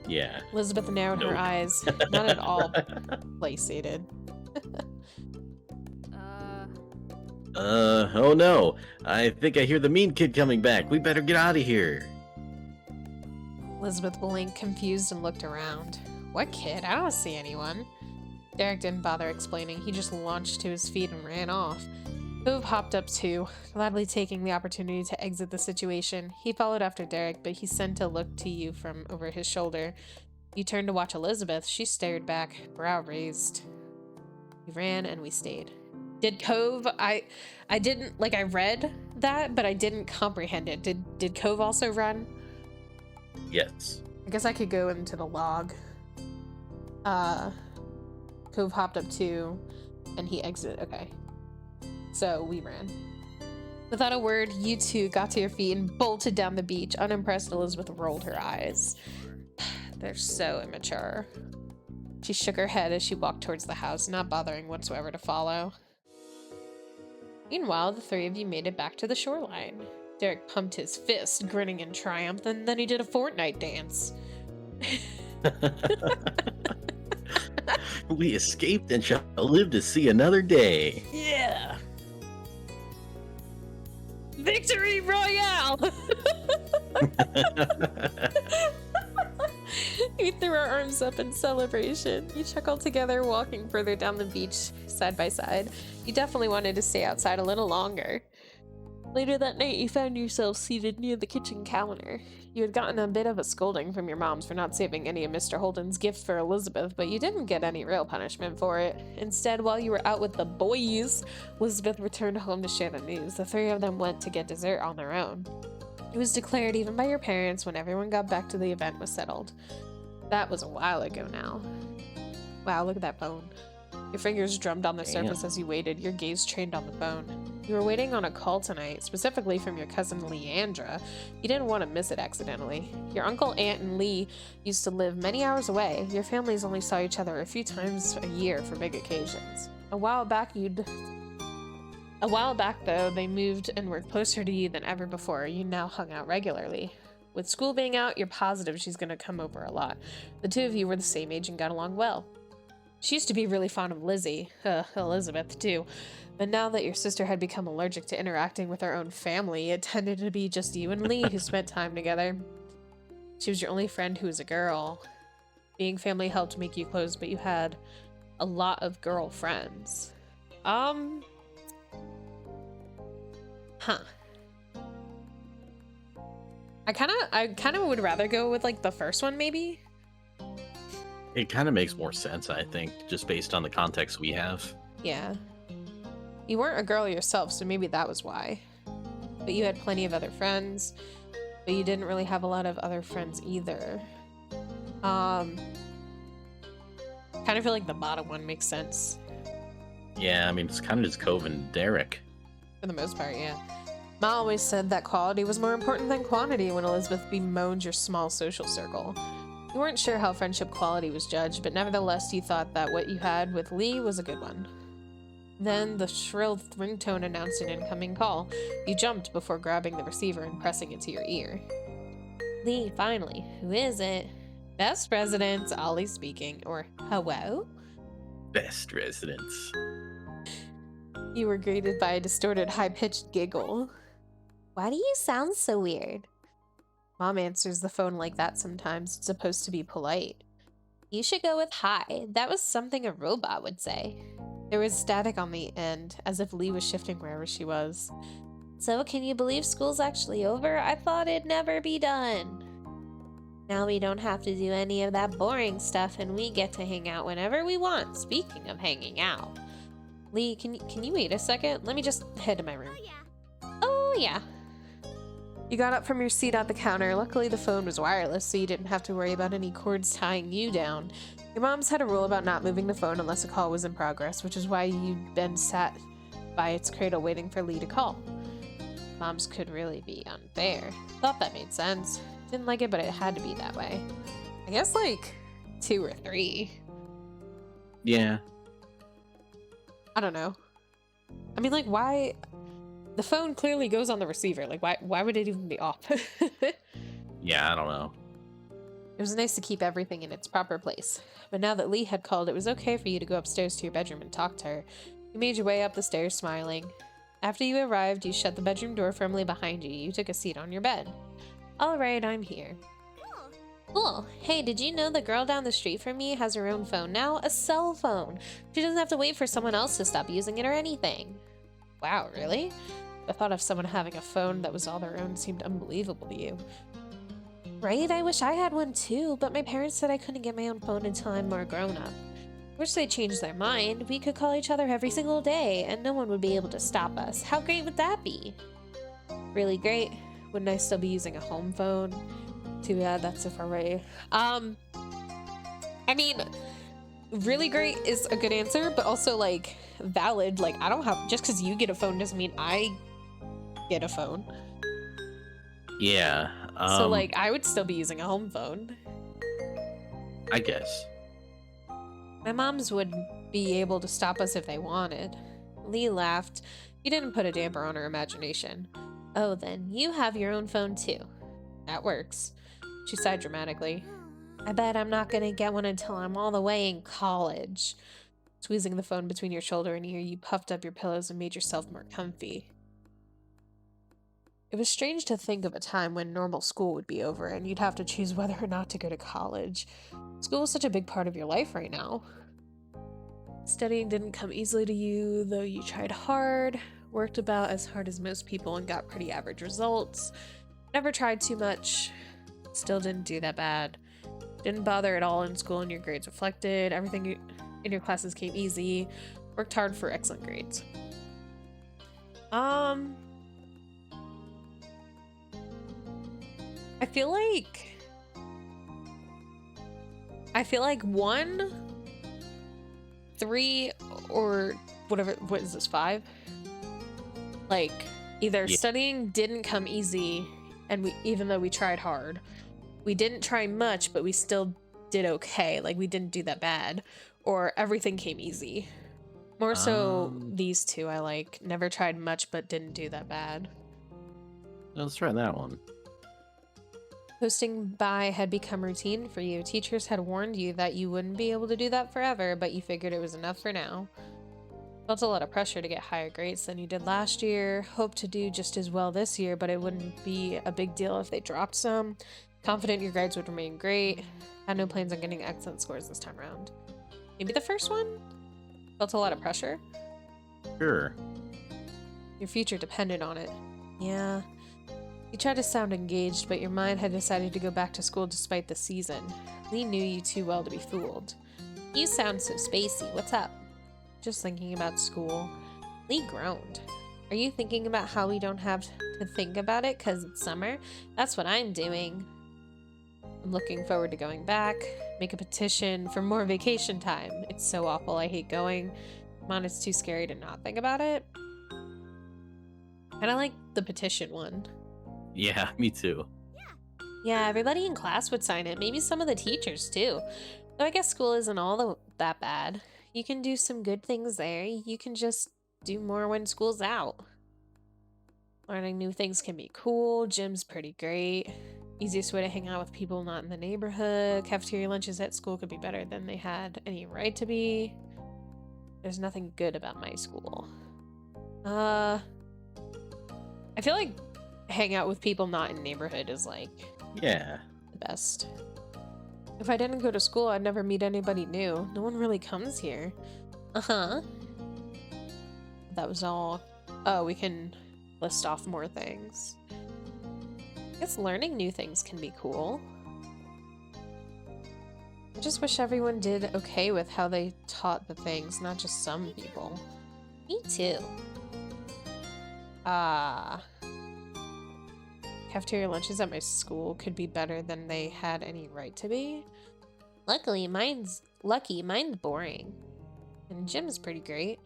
Yeah. Elizabeth narrowed her Nope. eyes, not at all placated. Oh no. I think I hear the mean kid coming back. We better get out of here. Elizabeth blinked, confused, and looked around. What kid? I don't see anyone. Derek didn't bother explaining. He just launched to his feet and ran off. Cove hopped up too, gladly taking the opportunity to exit the situation. He followed after Derek, but he sent a look to you from over his shoulder. You turned to watch Elizabeth. She stared back, brow raised. We ran and we stayed. Did Cove, I didn't, like, I read that, but I didn't comprehend it. Did Cove also run? Yes. I guess I could go into the log. Cove hopped up too, and he exited. Okay. So we ran. Without a word, you two got to your feet and bolted down the beach. Unimpressed, Elizabeth rolled her eyes. They're so immature. She shook her head as she walked towards the house, not bothering whatsoever to follow. Meanwhile, the three of you made it back to the shoreline. Derek pumped his fist, grinning in triumph, and then he did a Fortnite dance. We escaped and shall live to see another day. Yeah! Victory Royale! We threw our arms up in celebration. You chuckled together, walking further down the beach, side by side. You definitely wanted to stay outside a little longer. Later that night, you found yourself seated near the kitchen counter. You had gotten a bit of a scolding from your moms for not saving any of Mr. Holden's gifts for Elizabeth, but you didn't get any real punishment for it. Instead, while you were out with the boys, Elizabeth returned home to share the news. The three of them went to get dessert on their own. It was declared even by your parents when everyone got back to the event was settled. That was a while ago now. Wow, look at that bone. Your fingers drummed on the surface as you waited, your gaze trained on the bone. You were waiting on a call tonight, specifically from your cousin Leandra. You didn't want to miss it accidentally. Your uncle, aunt, and Lee used to live many hours away. Your families only saw each other a few times a year for big occasions. A while back, though, they moved and were closer to you than ever before. You now hung out regularly. With school being out, you're positive she's going to come over a lot. The two of you were the same age and got along well. She used to be really fond of Lizzie, Elizabeth too, but now that your sister had become allergic to interacting with her own family, it tended to be just you and Lee who spent time together. She was your only friend who was a girl. Being family helped make you close, but you had a lot of girl friends. Huh. I kind of would rather go with like the first one maybe. It kind of makes more sense, I think, just based on the context we have. Yeah. You weren't a girl yourself, so maybe that was why. But you had plenty of other friends, but you didn't really have a lot of other friends either. Kind of feel like the bottom one makes sense. Yeah, I mean, it's kind of just Cove and Derek. For the most part, yeah. Ma always said that quality was more important than quantity when Elizabeth bemoaned your small social circle. You weren't sure how friendship quality was judged, but nevertheless you thought that what you had with Lee was a good one. Then the shrill ringtone announced an incoming call. You jumped before grabbing the receiver and pressing it to your ear. Lee, finally. Who is it? Best residents, Ollie speaking. Or, hello? Best residents. You were greeted by a distorted, high-pitched giggle. Why do you sound so weird? Mom answers the phone like that sometimes. It's supposed to be polite. You should go with hi. That was something a robot would say. There was static on the end, as if Lee was shifting wherever she was. So, can you believe school's actually over? I thought it'd never be done. Now we don't have to do any of that boring stuff, and we get to hang out whenever we want. Speaking of hanging out. Lee, can you wait a second? Let me just head to my room. Oh, yeah. You got up from your seat at the counter. Luckily, the phone was wireless, so you didn't have to worry about any cords tying you down. Your mom's had a rule about not moving the phone unless a call was in progress, which is why you'd been sat by its cradle waiting for Lee to call. Moms could really be unfair. Thought that made sense. Didn't like it, but it had to be that way. I guess like 2 or 3. Yeah. I don't know. I mean, like, why? The phone clearly goes on the receiver. Like, why would it even be off? It Yeah, I don't know. was nice to keep everything in its proper place. But now that Lee had called, it was okay for you to go upstairs to your bedroom and talk to her. You made your way up the stairs smiling. After you arrived, you shut the bedroom door firmly behind you. You took a seat on your bed. All right, I'm here. Cool. Hey, did you know the girl down the street from me has her own phone now? A cell phone. She doesn't have to wait for someone else to stop using it or anything. Wow, really? The thought of someone having a phone that was all their own seemed unbelievable to you. Right? I wish I had one too, but my parents said I couldn't get my own phone until I'm more grown up. Wish they changed their mind. We could call each other every single day, and no one would be able to stop us. How great would that be? Really great. Wouldn't I still be using a home phone? Too bad that's so far away. I mean, really great is a good answer, but also like valid. Like, I don't have, just because you get a phone doesn't mean I get a phone. Yeah. So like, I would still be using a home phone. I guess. My moms would be able to stop us if they wanted. Lee laughed. He didn't put a damper on her imagination. Oh, then you have your own phone too. That works. She sighed dramatically. I bet I'm not gonna get one until I'm all the way in college. Squeezing the phone between your shoulder and ear, you puffed up your pillows and made yourself more comfy. It was strange to think of a time when normal school would be over and you'd have to choose whether or not to go to college. School was such a big part of your life right now. Studying didn't come easily to you, though you tried hard, worked about as hard as most people and got pretty average results. Never tried too much, still didn't do that bad. Didn't bother at all in school and your grades reflected. Everything in your classes came easy. Worked hard for excellent grades. I feel like 1, 3, or whatever, what is this, 5? Like, either studying didn't come easy, and even though we tried hard, we didn't try much, but we still did okay. Like, we didn't do that bad, or everything came easy. More so these two, I like. Never tried much, but didn't do that bad. Let's try that one. Posting by had become routine for you. Teachers had warned you that you wouldn't be able to do that forever, but you figured it was enough for now. Felt a lot of pressure to get higher grades than you did last year. Hoped to do just as well this year, but it wouldn't be a big deal if they dropped some. Confident your grades would remain great. Had no plans on getting excellent scores this time around. Maybe the first one? Felt a lot of pressure? Sure. Your future depended on it. Yeah. You tried to sound engaged, but your mind had decided to go back to school despite the season. Lee knew you too well to be fooled. You sound so spacey. What's up? Just thinking about school. Lee groaned. Are you thinking about how we don't have to think about it because it's summer? That's what I'm doing. I'm looking forward to going back. Make a petition for more vacation time. It's so awful. I hate going. Mom, it's too scary to not think about it. And I like the petition one. Yeah, me too. Yeah, everybody in class would sign it. Maybe some of the teachers too. Though I guess school isn't all that bad. You can do some good things there. You can just do more when school's out. Learning new things can be cool. Gym's pretty great. Easiest way to hang out with people not in the neighborhood. Cafeteria lunches at school could be better than they had any right to be. There's nothing good about my school. I feel like hang out with people not in neighborhood is like the best. If I didn't go to school, I'd never meet anybody new. No one really comes here. That was all. Oh, we can list off more things. I guess learning new things can be cool. I just wish everyone did okay with how they taught the things, not just some people. Me too. Cafeteria lunches at my school could be better than they had any right to be. Mine's boring. And gym's pretty great.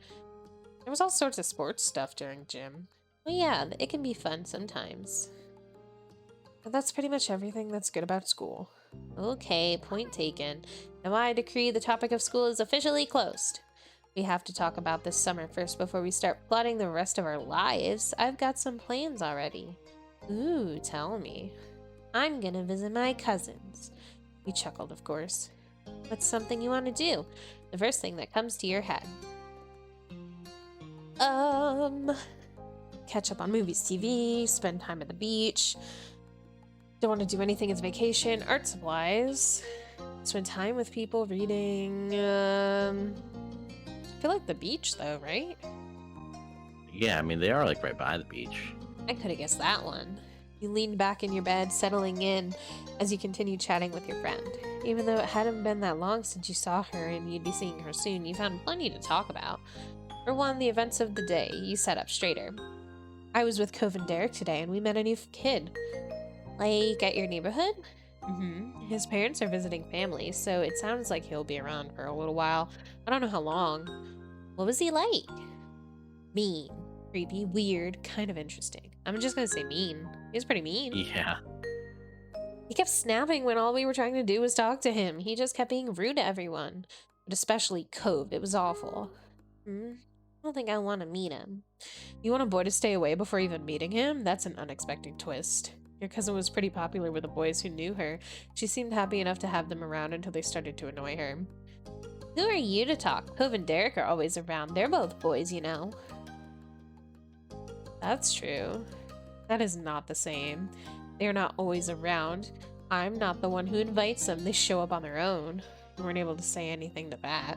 There was all sorts of sports stuff during gym. Well, yeah, it can be fun sometimes. But that's pretty much everything that's good about school. Okay, point taken. Now I decree the topic of school is officially closed. We have to talk about this summer first before we start plotting the rest of our lives. I've got some plans already. Ooh, tell me. I'm gonna visit my cousins. He chuckled, of course. What's something you want to do? The first thing that comes to your head. Catch up on movies, TV, spend time at the beach. Don't want to do anything as vacation, art supplies. Spend time with people, reading. I feel like the beach, though, right? Yeah, I mean, they are like right by the beach. I could have guessed that one. You leaned back in your bed, settling in as you continued chatting with your friend. Even though it hadn't been that long since you saw her and you'd be seeing her soon, you found plenty to talk about. For one, the events of the day, you sat up straighter. I was with Cove and Derek today, and we met a new kid. Like, at your neighborhood? Mm-hmm. His parents are visiting family, so it sounds like he'll be around for a little while. I don't know how long. What was he like? Mean. Creepy, weird, kind of interesting. I'm just gonna say mean. He was pretty mean. Yeah. He kept snapping when all we were trying to do was talk to him. He just kept being rude to everyone. But especially Cove. It was awful. I don't think I want to meet him. You want a boy to stay away before even meeting him? That's an unexpected twist. Your cousin was pretty popular with the boys who knew her. She seemed happy enough to have them around until they started to annoy her. Who are you to talk? Cove and Derek are always around. They're both boys, you know. That's true. That is not the same. They're not always around. I'm not the one who invites them. They show up on their own. You weren't able to say anything to that.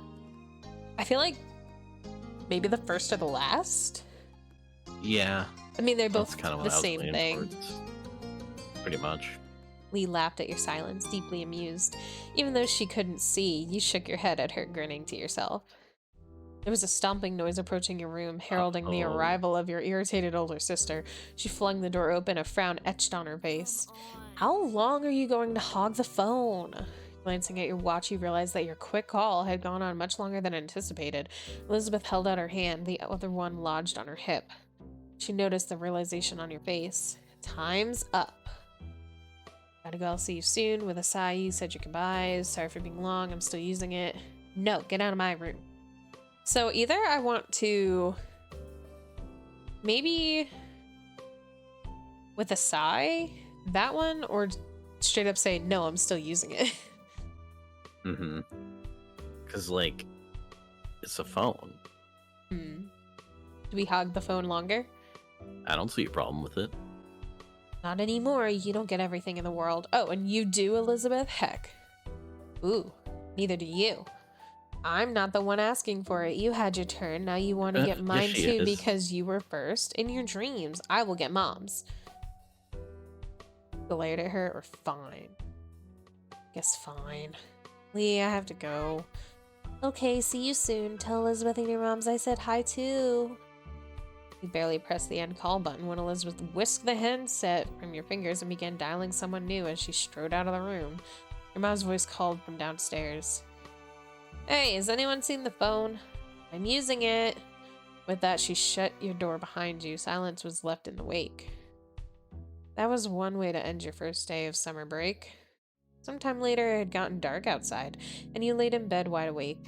I feel like maybe the first or the last? Yeah. I mean, they're both That's kind of the what I was same leaning thing. towards. Pretty much. Lee laughed at your silence, deeply amused. Even though she couldn't see, you shook your head at her, grinning to yourself. There was a stomping noise approaching your room, heralding the arrival of your irritated older sister. She flung the door open, a frown etched on her face. How long are you going to hog the phone? Glancing at your watch, you realized that your quick call had gone on much longer than anticipated. Elizabeth held out her hand, the other one lodged on her hip. She noticed the realization on your face. Time's up. Gotta go, I'll see you soon. With a sigh, you said your goodbyes. Sorry for being long, I'm still using it. No, get out of my room. So either I want to maybe with a sigh, that one, or straight up say, no, I'm still using it. Mm-hmm. Because, like, it's a phone. Do we hog the phone longer? I don't see a problem with it. Not anymore. You don't get everything in the world. Oh, and you do, Elizabeth? Heck. Ooh, neither do you. I'm not the one asking for it. You had your turn. Now you want to get mine yes, she too is. because you were first. In your dreams, I will get Mom's. Glared at her, or fine. Guess fine. Lee, I have to go. Okay, see you soon. Tell Elizabeth and your moms I said hi too. You barely pressed the end call button when Elizabeth whisked the handset from your fingers and began dialing someone new as she strode out of the room. Your mom's voice called from downstairs. Hey, has anyone seen the phone? I'm using it. With that, she shut your door behind you. Silence was left in the wake. That was one way to end your first day of summer break. Sometime later, it had gotten dark outside, and you laid in bed wide awake.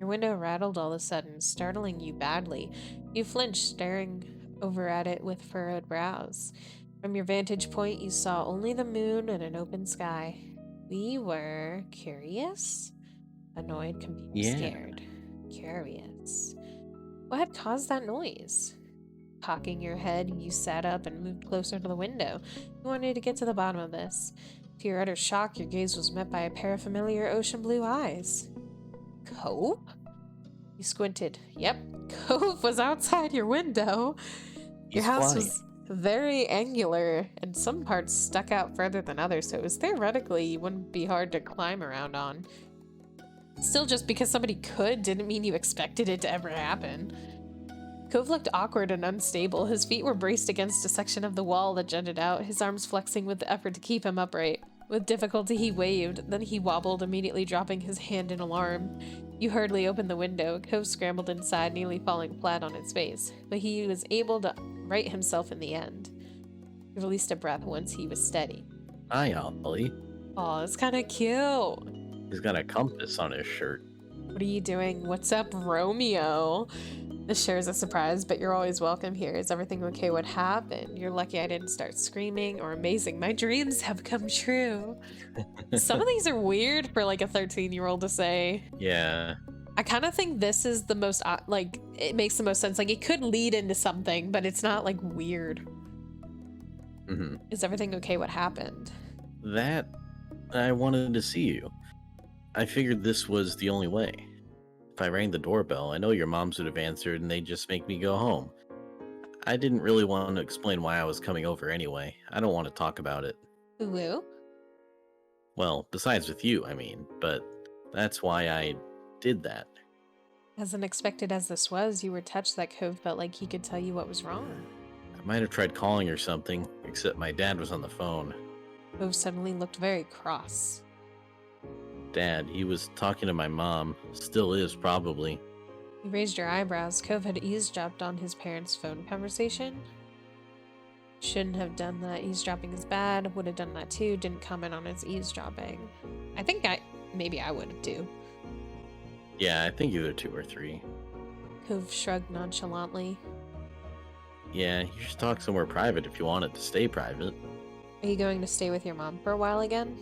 Your window rattled all of a sudden, startling you badly. You flinched, staring over at it with furrowed brows. From your vantage point, you saw only the moon and an open sky. We were curious? Annoyed, confused, scared. Curious. What had caused that noise? Cocking your head, you sat up and moved closer to the window. You wanted to get to the bottom of this. To your utter shock, your gaze was met by a pair of familiar ocean blue eyes. Cove? You squinted. Yep, Cove was outside your window. Your house was very angular, and some parts stuck out further than others, so it was theoretically you wouldn't be hard to climb around on. Still, just because somebody could didn't mean you expected it to ever happen. Cove looked awkward and unstable. His feet were braced against a section of the wall that jutted out, his arms flexing with the effort to keep him upright. With difficulty, he waved, then he wobbled, immediately dropping his hand in alarm. You hurriedly opened the window. Cove scrambled inside, nearly falling flat on his face, but he was able to right himself in the end. He released a breath once he was steady. Hi, Ollie. Aw, it's kind of cute. He's got a compass on his shirt. What are you doing? What's up, Romeo? This shares a surprise, but you're always welcome here. Is everything okay? What happened? You're lucky I didn't start screaming. Or amazing, my dreams have come true. Some of these are weird for like a 13-year-old to say. Yeah. I kind of think this is the most, like, it makes the most sense. Like, it could lead into something, but it's not, like, weird. Hmm. Is everything okay? What happened? That I wanted to see you. I figured this was the only way. If I rang the doorbell, I know your moms would have answered and they'd just make me go home. I didn't really want to explain why I was coming over anyway. I don't want to talk about it. Ooh. Well, besides with you, I mean, but that's why I did that. As unexpected as this was, you were touched that Cove felt like he could tell you what was wrong. I might have tried calling or something, except my dad was on the phone. Cove suddenly looked very cross. Dad, he was talking to my mom. Still is, probably. You raised your eyebrows. Cove had eavesdropped on his parents' phone conversation. Shouldn't have done that. Eavesdropping is bad. Would have done that too. Didn't comment on his eavesdropping. I think maybe I would too. Yeah, I think either 2 or 3. Cove shrugged nonchalantly. Yeah, you should talk somewhere private if you want it to stay private. Are you going to stay with your mom for a while again?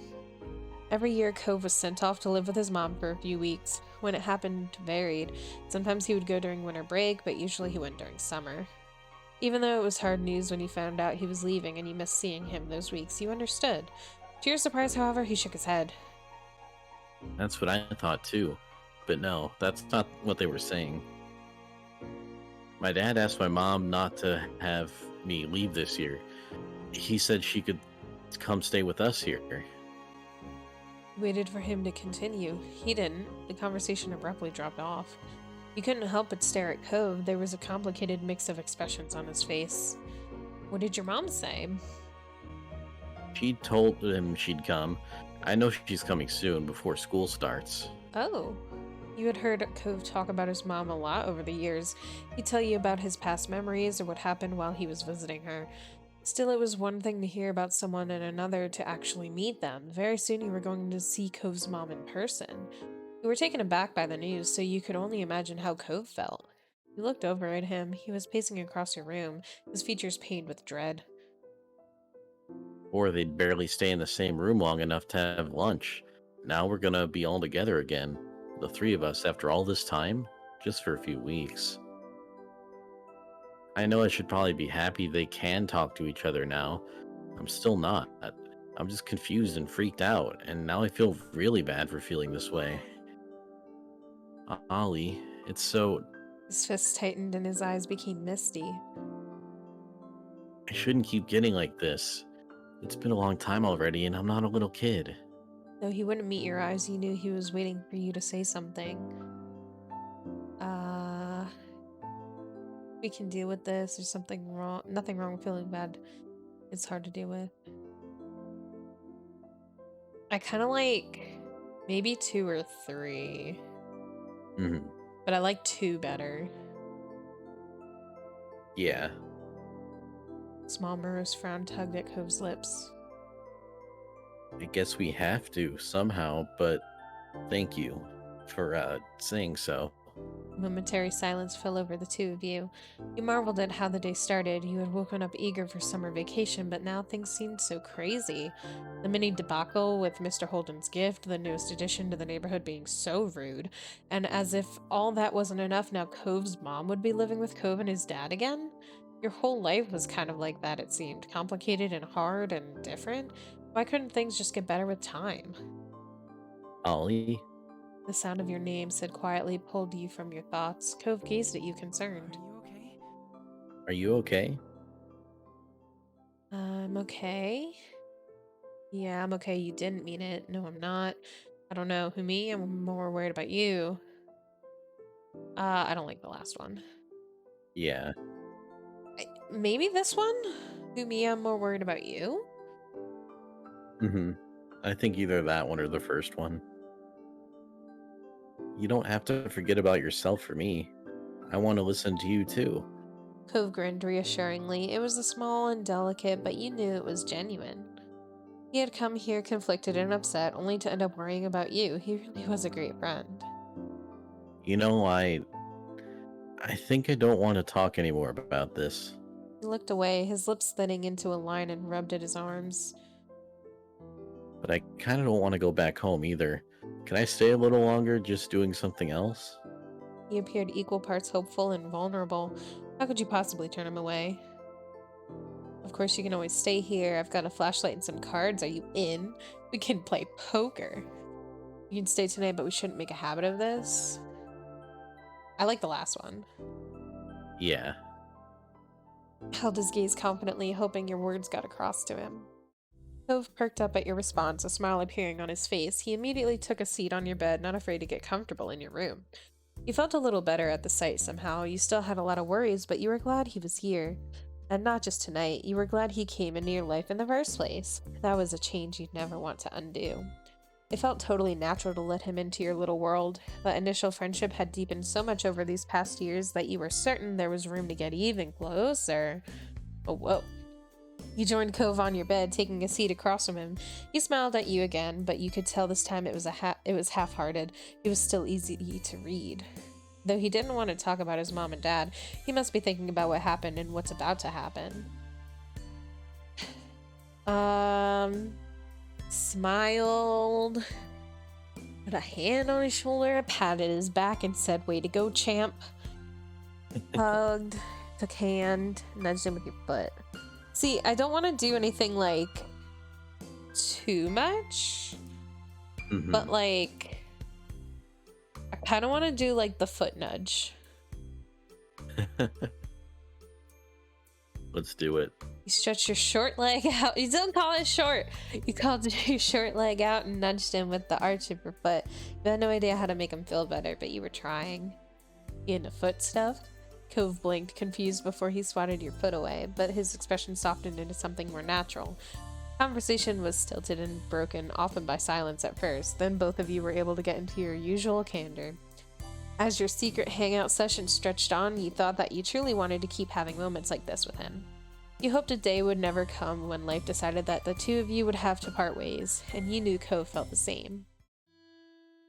Every year, Cove was sent off to live with his mom for a few weeks. When it happened, varied. Sometimes he would go during winter break, but usually he went during summer. Even though it was hard news when he found out he was leaving and you missed seeing him those weeks, you understood. To your surprise, however, he shook his head. That's what I thought too. But no, that's not what they were saying. My dad asked my mom not to have me leave this year. He said she could come stay with us here. You waited for him to continue. He didn't. The conversation abruptly dropped off. You couldn't help but stare at Cove. There was a complicated mix of expressions on his face. What did your mom say? She told him she'd come. I know she's coming soon, before school starts. Oh. You had heard Cove talk about his mom a lot over the years. He'd tell you about his past memories or what happened while he was visiting her. Still, it was one thing to hear about someone and another to actually meet them. Very soon you were going to see Cove's mom in person. You were taken aback by the news, so you could only imagine how Cove felt. You looked over at him. He was pacing across your room, his features pained with dread. Or they'd barely stay in the same room long enough to have lunch. Now we're gonna be all together again. The 3 of us after all this time? Just for a few weeks. I know I should probably be happy they can talk to each other now. I'm still not. I'm just confused and freaked out, and now I feel really bad for feeling this way. Ollie, it's so... His fists tightened and his eyes became misty. I shouldn't keep getting like this. It's been a long time already, and I'm not a little kid. Though he wouldn't meet your eyes, you knew he was waiting for you to say something. We can deal with this. There's something wrong. Nothing wrong with feeling bad. It's hard to deal with. I kind of like maybe 2 or 3. Mm-hmm. But I like 2 better. Yeah. Small morose frown tugged at Cove's lips. I guess we have to, somehow, but thank you for, saying so. Momentary silence fell over the 2 of you. You marveled at how the day started. You had woken up eager for summer vacation, but now things seemed so crazy. The mini debacle with Mr. Holden's gift, the newest addition to the neighborhood being so rude, and as if all that wasn't enough, now Cove's mom would be living with Cove and his dad again? Your whole life was kind of like that, it seemed. Complicated and hard and different. Why couldn't things just get better with time? Ollie? The sound of your name said quietly pulled you from your thoughts. Cove gazed at you concerned. Are you okay? I'm okay. Yeah, I'm okay. You didn't mean it. No, I'm not. I don't know. Who, me? I'm more worried about you. I don't like the last one. Yeah. Maybe this one? Who, me? I'm more worried about you? Mm-hmm. I think either that one or the first one. You don't have to forget about yourself for me. I want to listen to you too. Cove grinned reassuringly. It was small and delicate, but you knew it was genuine. He had come here conflicted and upset, only to end up worrying about you. He really was a great friend. You know, I think I don't want to talk anymore about this. He looked away, his lips thinning into a line, and rubbed at his arms. But I kind of don't want to go back home either. Can I stay a little longer just doing something else? He appeared equal parts hopeful and vulnerable. How could you possibly turn him away? Of course, you can always stay here. I've got a flashlight and some cards. Are you in? We can play poker. You can stay tonight, but we shouldn't make a habit of this. I like the last one. Yeah. Held his gaze confidently, hoping your words got across to him. Cove perked up at your response, a smile appearing on his face. He immediately took a seat on your bed, not afraid to get comfortable in your room. You felt a little better at the sight somehow. You still had a lot of worries, but you were glad he was here. And not just tonight, you were glad he came into your life in the first place. That was a change you'd never want to undo. It felt totally natural to let him into your little world. That initial friendship had deepened so much over these past years that you were certain there was room to get even closer. Oh, whoa. You joined Cove on your bed, taking a seat across from him. He smiled at you again, but you could tell this time it was half-hearted. It was still easy to read. Though he didn't want to talk about his mom and dad, he must be thinking about what happened and what's about to happen. Smiled, put a hand on his shoulder, patted his back, and said, "Way to go, champ." Hugged, took hand, nudged him with your foot. See, I don't want to do anything like too much, but like I kind of want to do like the foot nudge. Let's do it. You stretched your short leg out. You don't call it short. You called your short leg out and nudged him with the arch of your foot. You had no idea how to make him feel better, but you were trying. You into foot stuff? Cove blinked, confused before he swatted your foot away, but his expression softened into something more natural. Conversation was tilted and broken, often by silence at first. Then both of you were able to get into your usual candor. As your secret hangout session stretched on, you thought that you truly wanted to keep having moments like this with him. You hoped a day would never come when life decided that the two of you would have to part ways, and you knew Cove felt the same.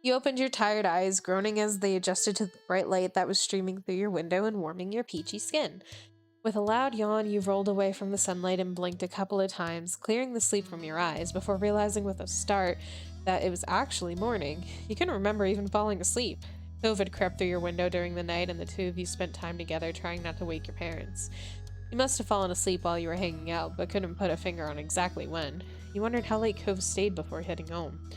You opened your tired eyes, groaning as they adjusted to the bright light that was streaming through your window and warming your peachy skin. With a loud yawn, you rolled away from the sunlight and blinked a couple of times, clearing the sleep from your eyes before realizing with a start that it was actually morning. You couldn't remember even falling asleep. Cove had crept through your window during the night, and the two of you spent time together trying not to wake your parents. You must have fallen asleep while you were hanging out, but couldn't put a finger on exactly when. You wondered how late Cove stayed before heading home.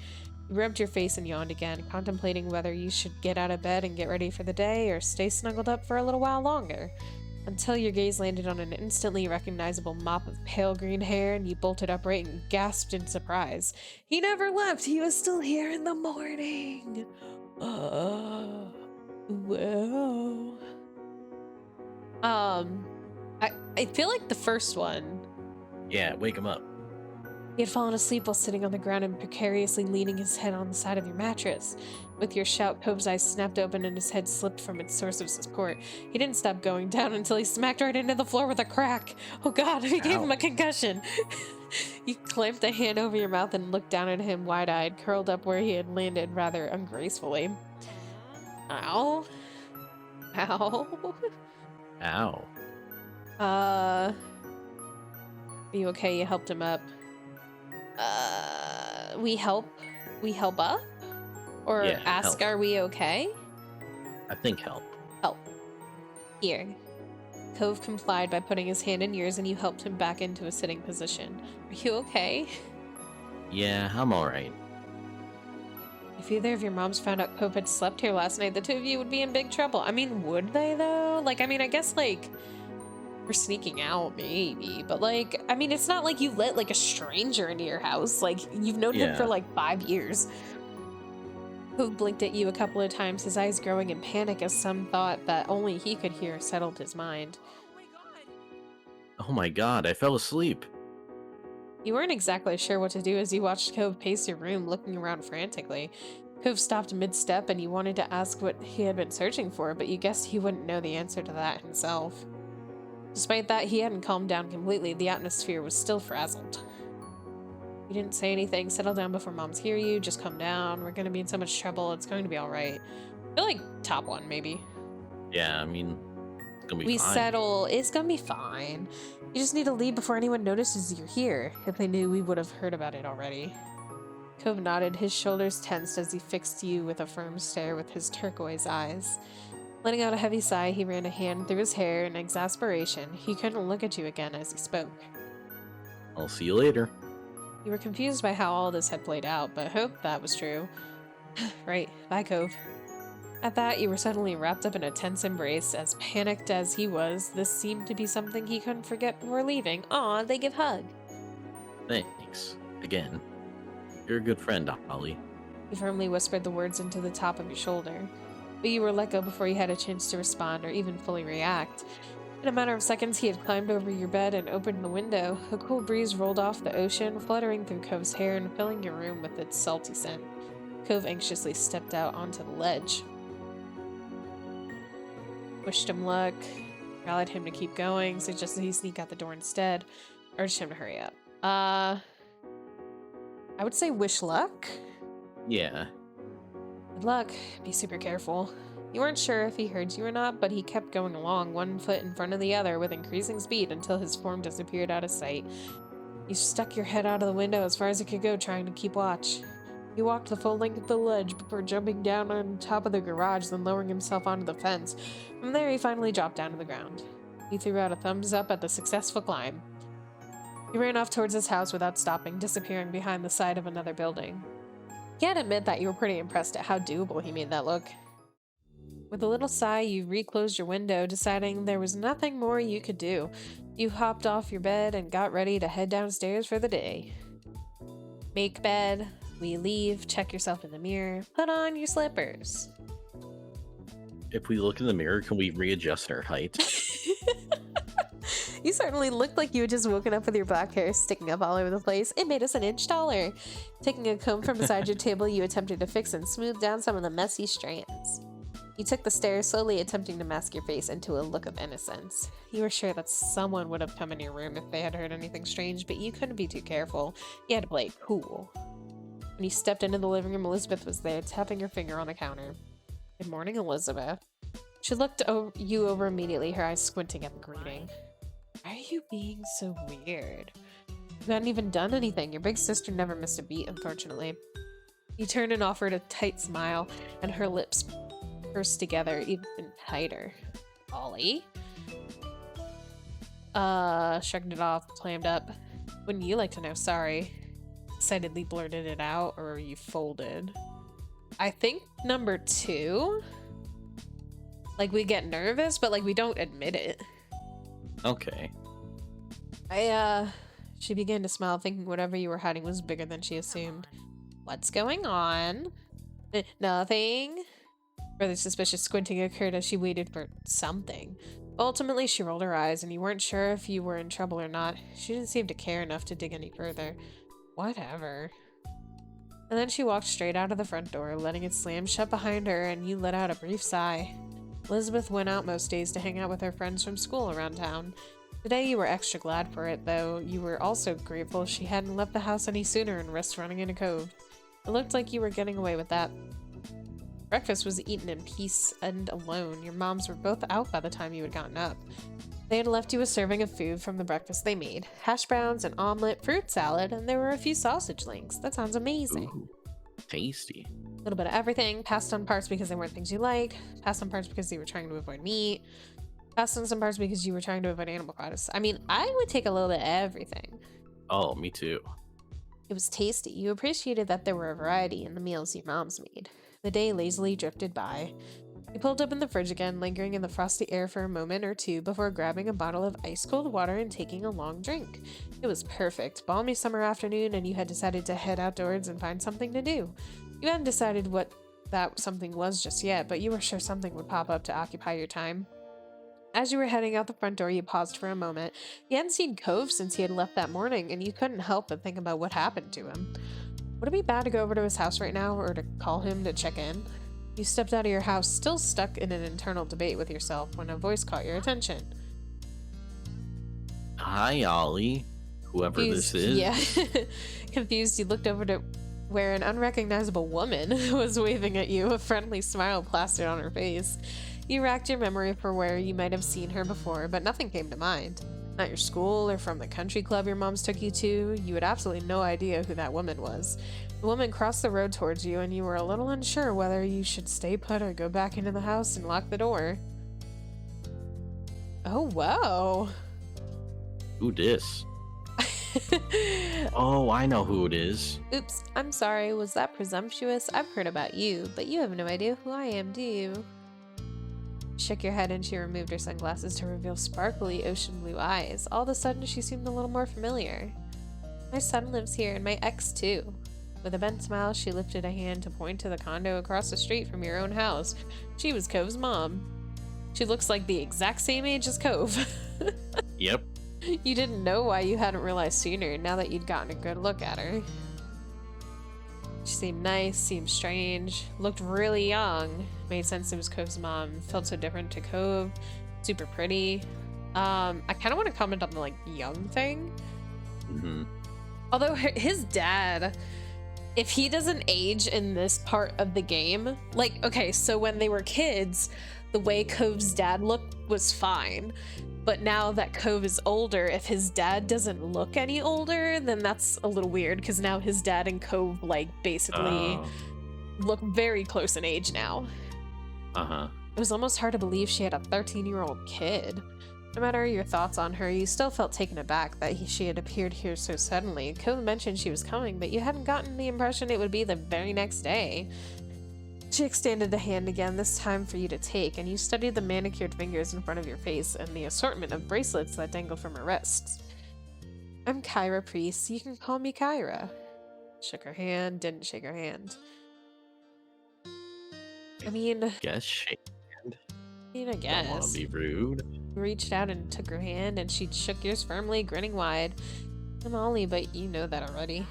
You rubbed your face and yawned again, contemplating whether you should get out of bed and get ready for the day or stay snuggled up for a little while longer, until your gaze landed on an instantly recognizable mop of pale green hair and you bolted upright and gasped in surprise. He never left! He was still here in the morning! Whoa. I feel like the first one. Yeah, wake him up. He had fallen asleep while sitting on the ground and precariously leaning his head on the side of your mattress. With your shout, Cove's eyes snapped open and his head slipped from its source of support. He didn't stop going down until he smacked right into the floor with a crack. Oh god, he gave him a concussion. You clamped a hand over your mouth and looked down at him wide-eyed, curled up where he had landed rather ungracefully. Ow. Ow. Ow. Are you okay? You helped him up. We help up? Or Yeah, ask, help. are we okay? I think help. Help. Here. Cove complied by putting his hand in yours and you helped him back into a sitting position. Are you okay? Yeah, I'm alright. If either of your moms found out Cove had slept here last night, the two of you would be in big trouble. I mean, would they though? Like, I mean, I guess like we're sneaking out, maybe, but like, I mean, it's not like you let like a stranger into your house. Like, you've known him for like 5 years. Cove blinked at you a couple of times, his eyes growing in panic as some thought that only he could hear settled his mind. Oh my god, I fell asleep. You weren't exactly sure what to do as you watched Cove pace your room, looking around frantically. Cove stopped mid-step and you wanted to ask what he had been searching for, but you guessed he wouldn't know the answer to that himself. Despite that, he hadn't calmed down completely. The atmosphere was still frazzled. You didn't say anything. Settle down before moms hear you. Just calm down. We're going to be in so much trouble. It's going to be all right. feel like top one, maybe. Yeah, I mean, it's gonna be We fine. settle. It's gonna be fine. You just need to leave before anyone notices you're here. If they knew, we would have heard about it already. Cove nodded, his shoulders tensed as he fixed you with a firm stare with his turquoise eyes. Letting out a heavy sigh, he ran a hand through his hair in exasperation. He couldn't look at you again as he spoke. I'll see you later. You were confused by how all this had played out, but hoped that was true. Right, bye, Cove. At that, you were suddenly wrapped up in a tense embrace. As panicked as he was, this seemed to be something he couldn't forget before leaving. Aw, they give hug. Thanks. Again. You're a good friend, Ollie. He firmly whispered the words into the top of your shoulder. But you were let go before you had a chance to respond or even fully react. In a matter of seconds, he had climbed over your bed and opened the window. A cool breeze rolled off the ocean, fluttering through Cove's hair and filling your room with its salty scent. Cove anxiously stepped out onto the ledge. Wished him luck, rallied him to keep going, suggested he sneak out the door instead, urged him to hurry up. I would say wish luck. Yeah. Good luck. Be super careful. You weren't sure if he heard you or not, but he kept going along, one foot in front of the other with increasing speed until his form disappeared out of sight. You stuck your head out of the window as far as it could go, trying to keep watch. He walked the full length of the ledge before jumping down on top of the garage, then lowering himself onto the fence. From there, he finally dropped down to the ground. He threw out a thumbs up at the successful climb. He ran off towards his house without stopping, disappearing behind the side of another building. You can't admit that you were pretty impressed at how doable he made that look. With a little sigh, you reclosed your window, deciding there was nothing more you could do. You hopped off your bed and got ready to head downstairs for the day. Make bed. We leave, check yourself in the mirror, put on your slippers. If we look in the mirror, can we readjust our height? You certainly looked like you had just woken up with your black hair sticking up all over the place. It made us an inch taller. Taking a comb from beside your table, you attempted to fix and smooth down some of the messy strands. You took the stairs, slowly attempting to mask your face into a look of innocence. You were sure that someone would have come in your room if they had heard anything strange, but you couldn't be too careful. You had to play it cool. When you stepped into the living room, Elizabeth was there, tapping her finger on the counter. Good morning, Elizabeth. She looked you over immediately, her eyes squinting at the greeting. Why are you being so weird? You hadn't even done anything. Your big sister never missed a beat, unfortunately. You turned and offered a tight smile, and her lips pursed together even tighter. Ollie? Shrugged it off, clammed up. Wouldn't you like to know? Sorry. Excitedly blurted it out, or you folded. I think number 2. Like, we get nervous, but like we don't admit it. Okay. She began to smile, thinking whatever you were hiding was bigger than she assumed. What's going on? Nothing. Further suspicious squinting occurred as she waited for something. Ultimately, she rolled her eyes, and you weren't sure if you were in trouble or not. She didn't seem to care enough to dig any further. Whatever. And then she walked straight out of the front door, letting it slam shut behind her, and you let out a brief sigh. Elizabeth went out most days to hang out with her friends from school around town. Today you were extra glad for it, though you were also grateful she hadn't left the house any sooner and risked running into Cove. It looked like you were getting away with that. Breakfast was eaten in peace and alone. Your moms were both out by the time you had gotten up. They had left you a serving of food from the breakfast they made. Hash browns, an omelet, fruit salad, and there were a few sausage links. That sounds amazing. Ooh, tasty. A little bit of everything. Passed on parts because they weren't things you liked. Passed on parts because you were trying to avoid meat. Passed on some parts because you were trying to avoid animal products. I mean, I would take a little bit of everything. Oh, me too. It was tasty. You appreciated that there were a variety in the meals your moms made. The day lazily drifted by. You pulled open the fridge again, lingering in the frosty air for a moment or two before grabbing a bottle of ice-cold water and taking a long drink. It was perfect. Balmy summer afternoon, and you had decided to head outdoors and find something to do. You hadn't decided what that something was just yet, but you were sure something would pop up to occupy your time. As you were heading out the front door, you paused for a moment. You hadn't seen Cove since he had left that morning, and you couldn't help but think about what happened to him. Would it be bad to go over to his house right now, or to call him to check in? You stepped out of your house, still stuck in an internal debate with yourself, when a voice caught your attention. Hi, Ollie. Whoever Confused, this is. Yeah. Confused, you looked over to where an unrecognizable woman was waving at you, a friendly smile plastered on her face. You racked your memory for where you might have seen her before, but nothing came to mind. Not your school or from the country club your moms took you to. You had absolutely no idea who that woman was. The woman crossed the road towards you, and you were a little unsure whether you should stay put or go back into the house and lock the door. Oh, whoa. Who dis? Oh, I know who it is. Oops, I'm sorry. Was that presumptuous? I've heard about you, but you have no idea who I am, do you? Shook your head and she removed her sunglasses to reveal sparkly ocean blue eyes. All of a sudden, she seemed a little more familiar. My son lives here, and my ex too. With a bent smile, she lifted a hand to point to the condo across the street from your own house. She was Cove's mom. She looks like the exact same age as Cove. Yep. You didn't know why you hadn't realized sooner, now that you'd gotten a good look at her. She seemed nice, seemed strange, looked really young. Made sense it was Cove's mom. Felt so different to Cove. Super pretty. I kind of want to comment on the, like, young thing. Mm-hmm. Although his dad, if he doesn't age in this part of the game, like, okay, so when they were kids, the way Cove's dad looked was fine. But now that Cove is older, if his dad doesn't look any older, then that's a little weird, because now his dad and Cove, like, basically look very close in age now. Uh-huh. It was almost hard to believe she had a 13-year-old kid. No matter your thoughts on her, you still felt taken aback that she had appeared here so suddenly. Cove mentioned she was coming, but you hadn't gotten the impression it would be the very next day. She extended a hand again, this time for you to take, and you studied the manicured fingers in front of your face and the assortment of bracelets that dangled from her wrists. I'm Kyra Priest. You can call me Kyra. Shook her hand, didn't shake her hand. I mean, Guess shake hand. I Don't want guess. to be rude. You reached out and took her hand, and she shook yours firmly, grinning wide. I'm Ollie, but you know that already.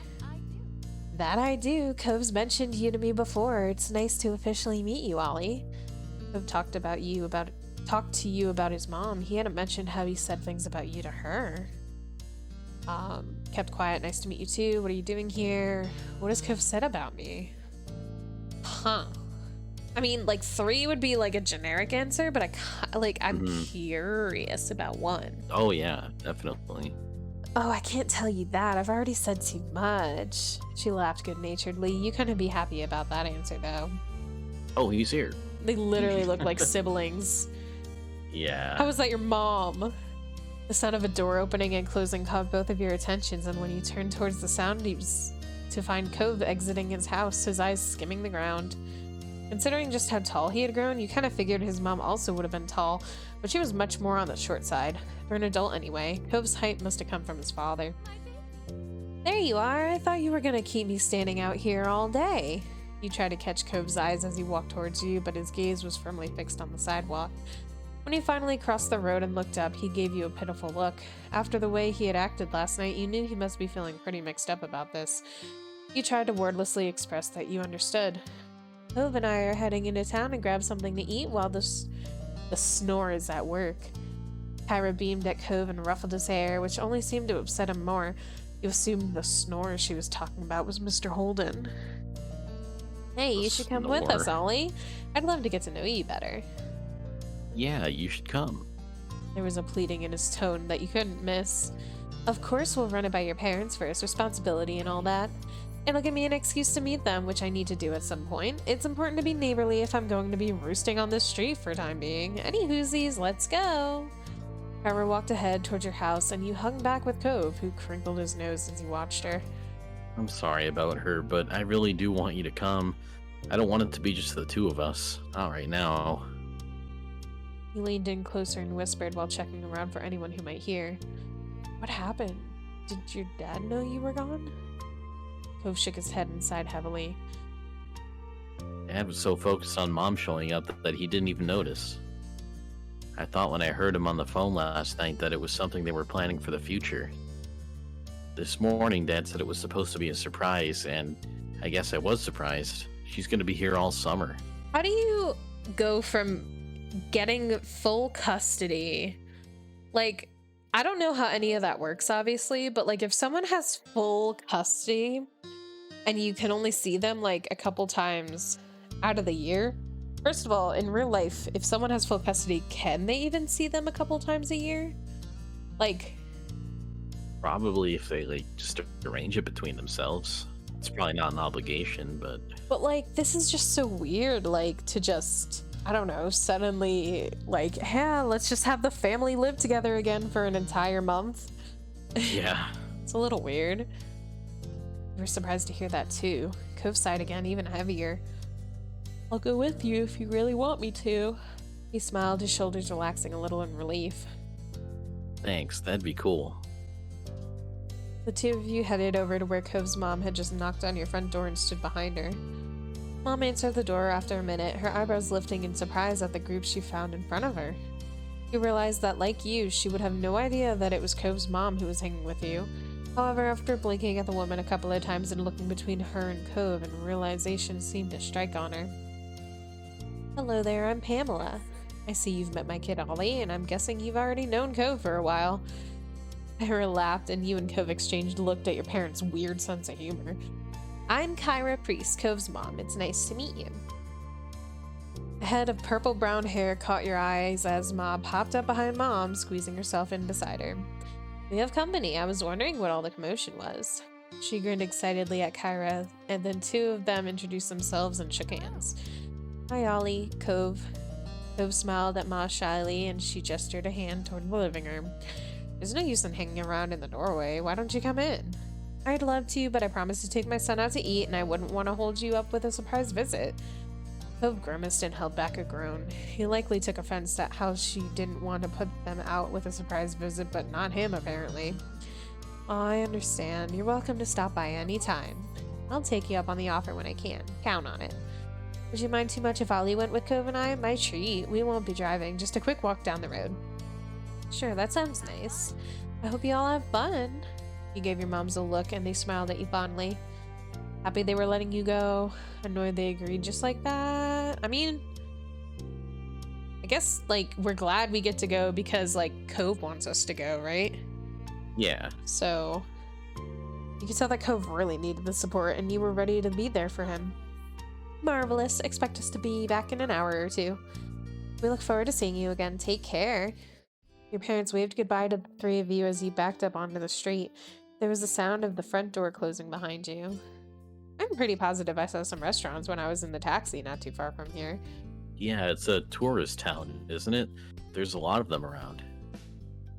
That I do. Cove's mentioned you to me before. It's nice to officially meet you, Ollie. Cove talked to you about his mom. He hadn't mentioned how he said things about you to her. Kept quiet. Nice to meet you too. What are you doing here? What has Cove said about me? Huh. I mean, like, 3 would be like a generic answer, but I'm curious about 1. Oh, yeah, definitely. Oh, I can't tell you that. I've already said too much. She laughed good-naturedly. You couldn't be happy about that answer, though. Oh, he's here. They literally look like siblings. Yeah. How was that your mom? The sound of a door opening and closing caught both of your attentions, and when you turned towards the sound, he was to find Cove exiting his house, his eyes skimming the ground. Considering just how tall he had grown, you kind of figured his mom also would have been tall, but she was much more on the short side. For an adult anyway. Cove's height must have come from his father. There you are. I thought you were gonna keep me standing out here all day. You tried to catch Cove's eyes as he walked towards you, but his gaze was firmly fixed on the sidewalk. When he finally crossed the road and looked up, he gave you a pitiful look. After the way he had acted last night, you knew he must be feeling pretty mixed up about this. You tried to wordlessly express that you understood. Cove and I are heading into town to grab something to eat while the snore is at work. Kyra beamed at Cove and ruffled his hair, which only seemed to upset him more. You assumed the snore she was talking about was Mr. Holden. Hey, you should come with us, Ollie. I'd love to get to know you better. Yeah, you should come. There was a pleading in his tone that you couldn't miss. Of course we'll run it by your parents first, responsibility and all that. It'll give me an excuse to meet them, which I need to do at some point. It's important to be neighborly if I'm going to be roosting on this street for time being. Any whoosies, let's go. Kyra walked ahead towards your house, and you hung back with Cove, who crinkled his nose as he watched her. I'm sorry about her, but I really do want you to come. I don't want it to be just the two of us. Not right now. He leaned in closer and whispered while checking around for anyone who might hear. What happened? Did your dad know you were gone? Cove shook his head and sighed heavily. Dad was so focused on Mom showing up that he didn't even notice. I thought when I heard him on the phone last night that it was something they were planning for the future. This morning, Dad said it was supposed to be a surprise, and I guess I was surprised. She's going to be here all summer. How do you go from getting full custody? Like, I don't know how any of that works, obviously, but like if someone has full custody and you can only see them like a couple times out of the year. First of all, in real life, if someone has full custody, can they even see them a couple times a year? Like, Probably if they like just arrange it between themselves. It's probably not an obligation, but like, this is just so weird, like, to just, I don't know, suddenly, like, yeah, let's just have the family live together again for an entire month. yeah. It's a little weird. We were surprised to hear that too. Cove sighed again, even heavier. I'll go with you if you really want me to. He smiled, his shoulders relaxing a little in relief. Thanks, that'd be cool. The two of you headed over to where Cove's mom had just knocked on your front door and stood behind her. Mom answered the door after a minute, her eyebrows lifting in surprise at the group she found in front of her. You realized that, like you, she would have no idea that it was Cove's mom who was hanging with you. However, after blinking at the woman a couple of times and looking between her and Cove, and realization seemed to strike on her. Hello there, I'm Pamela. I see you've met my kid Ollie, and I'm guessing you've already known Cove for a while. Kyra laughed, and you and Cove exchanged looked at your parents' weird sense of humor. I'm Kyra Priest, Cove's mom. It's nice to meet you. A head of purple-brown hair caught your eyes as Ma popped up behind Mom, squeezing herself in beside her. We have company. I was wondering what all the commotion was. She grinned excitedly at Kyra, and then two of them introduced themselves and shook hands. Hi, Ollie, Cove. Cove smiled at Ma shyly, and she gestured a hand toward the living room. There's no use in hanging around in the doorway. Why don't you come in? I'd love to, but I promised to take my son out to eat, and I wouldn't want to hold you up with a surprise visit. Cove grimaced and held back a groan. He likely took offense at how she didn't want to put them out with a surprise visit, but not him, apparently. Oh, I understand. You're welcome to stop by any time. I'll take you up on the offer when I can. Count on it. Would you mind too much if Ollie went with Cove and I? My treat. We won't be driving. Just a quick walk down the road. Sure, that sounds nice. I hope you all have fun. You gave your moms a look, and they smiled at you fondly. Happy they were letting you go. Annoyed they agreed just like that. I mean, I guess, like, we're glad we get to go because, like, Cove wants us to go, right? Yeah. So, you could tell that Cove really needed the support, and you were ready to be there for him. Marvelous. Expect us to be back in an hour or two. We look forward to seeing you again. Take care. Your parents waved goodbye to the three of you as you backed up onto the street. There was the sound of the front door closing behind you. I'm pretty positive I saw some restaurants when I was in the taxi not too far from here. Yeah, it's a tourist town, isn't it? There's a lot of them around.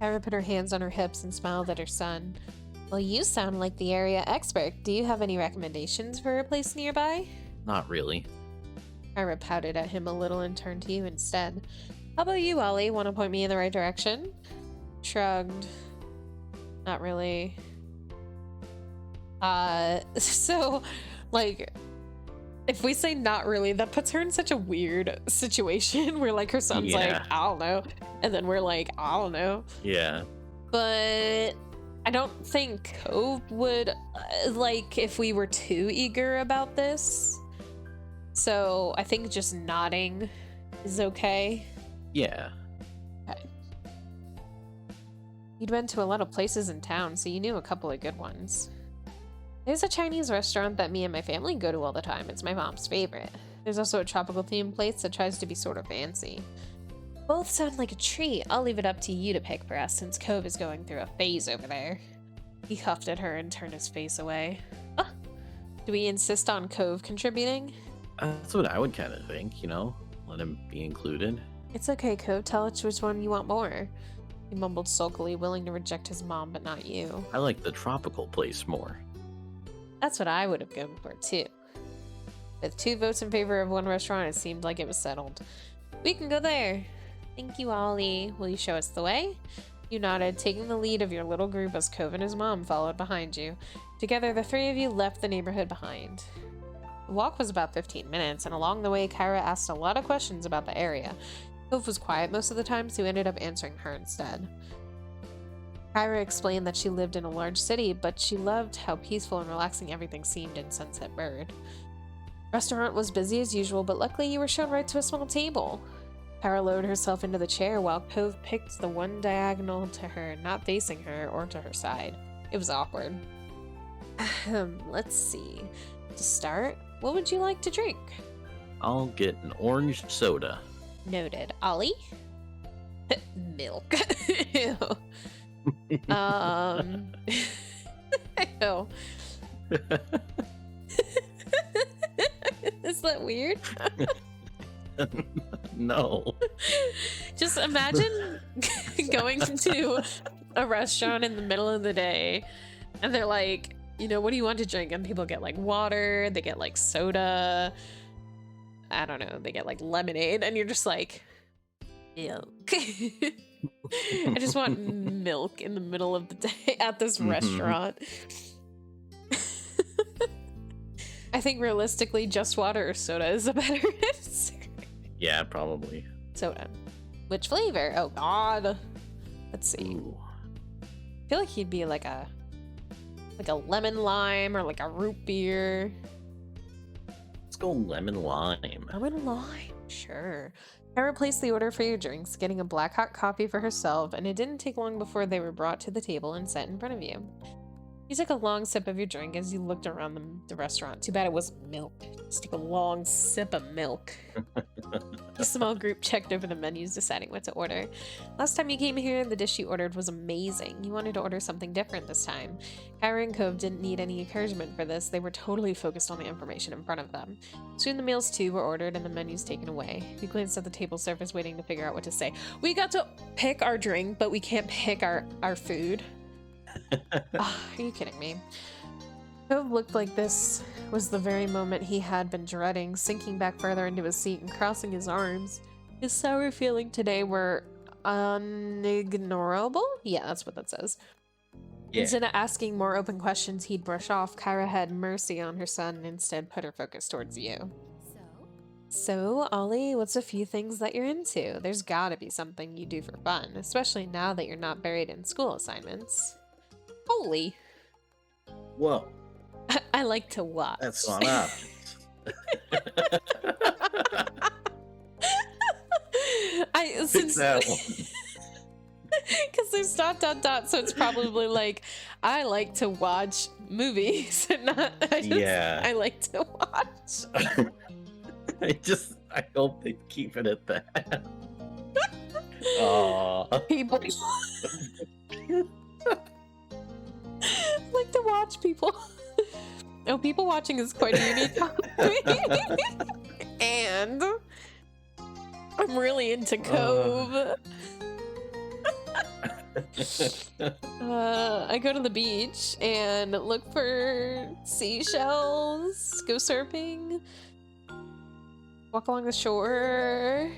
Kyra put her hands on her hips and smiled at her son. Well, you sound like the area expert. Do you have any recommendations for a place nearby? Not really. Kyra pouted at him a little and turned to you instead. How about you, Ollie? Want to point me in the right direction? Shrugged. Not really. So, like, if we say not really, that puts her in such a weird situation where, like, her son's like, I don't know. And then we're like, I don't know. Yeah. But I don't think Cove would, like, if we were too eager about this. So I think just nodding is okay. Yeah. Okay. You'd been to a lot of places in town, so you knew a couple of good ones. There's a Chinese restaurant that me and my family go to all the time. It's my mom's favorite. There's also a tropical themed place that tries to be sort of fancy. Both sound like a treat. I'll leave it up to you to pick for us since Cove is going through a phase over there. He huffed at her and turned his face away. Ah, do we insist on Cove contributing? That's what I would kind of think, you know? Let him be included. It's okay, Cove. Tell us which one you want more. He mumbled sulkily, willing to reject his mom, but not you. I like the tropical place more. That's what I would have gone for, too. With 2 votes in favor of one restaurant, it seemed like it was settled. We can go there. Thank you, Ollie. Will you show us the way? You nodded, taking the lead of your little group as Cove and his mom followed behind you. Together, the 3 of you left the neighborhood behind. The walk was about 15 minutes, and along the way, Kyra asked a lot of questions about the area. Cove was quiet most of the time, so you ended up answering her instead. Kyra explained that she lived in a large city, but she loved how peaceful and relaxing everything seemed in Sunset Bird. Restaurant was busy as usual, but luckily you were shown right to a small table. Kyra lowered herself into the chair while Cove picked the one diagonal to her, not facing her or to her side. It was awkward. Let's see. to start. What would you like to drink? I'll get an orange soda. Noted. Ollie? Milk. Ew. Ew. Is that weird? No. Just imagine going to a restaurant in the middle of the day and they're like, what do you want to drink? And people get like water, they get like soda, I don't know, they get like lemonade, and you're just like, milk. I just want milk in the middle of the day at this restaurant. I think realistically, just water or soda is a better answer. Yeah, probably. Soda. Which flavor? Oh God. Let's see. Ooh. I feel like he'd be like a lemon lime or like a root beer. Let's go lemon lime. Lemon lime, sure. Kara placed the order for your drinks, getting a black hot coffee for herself, and it didn't take long before they were brought to the table and set in front of you. You took a long sip of your drink as you looked around the restaurant. Too bad it wasn't milk. Just take a long sip of milk. The small group checked over the menus, deciding what to order. Last time you came here, the dish you ordered was amazing. You wanted to order something different this time. Kyra and Cove didn't need any encouragement for this. They were totally focused on the information in front of them. Soon the meals too were ordered and the menus taken away. You glanced at the table surface, waiting to figure out what to say. We got to pick our drink, but we can't pick our food. Are you kidding me? Cove looked like this was the very moment he had been dreading, sinking back further into his seat and crossing his arms. His sour feelings today were unignorable? Yeah, that's what that says. Yeah. Instead of asking more open questions he'd brush off, Kyra had mercy on her son and instead put her focus towards you. So, Ollie, what's a few things that you're into? There's gotta be something you do for fun, especially now that you're not buried in school assignments. Holy. Whoa. I like to watch. That's not up. Fix that one. Because there's ... so it's probably like, I like to watch movies and not, I like to watch. I hope they keep it at that. Aww. People. I like to watch people. Oh, people watching is quite a unique hobby. And I'm really into Cove. I go to the beach and look for seashells, go surfing, walk along the shore.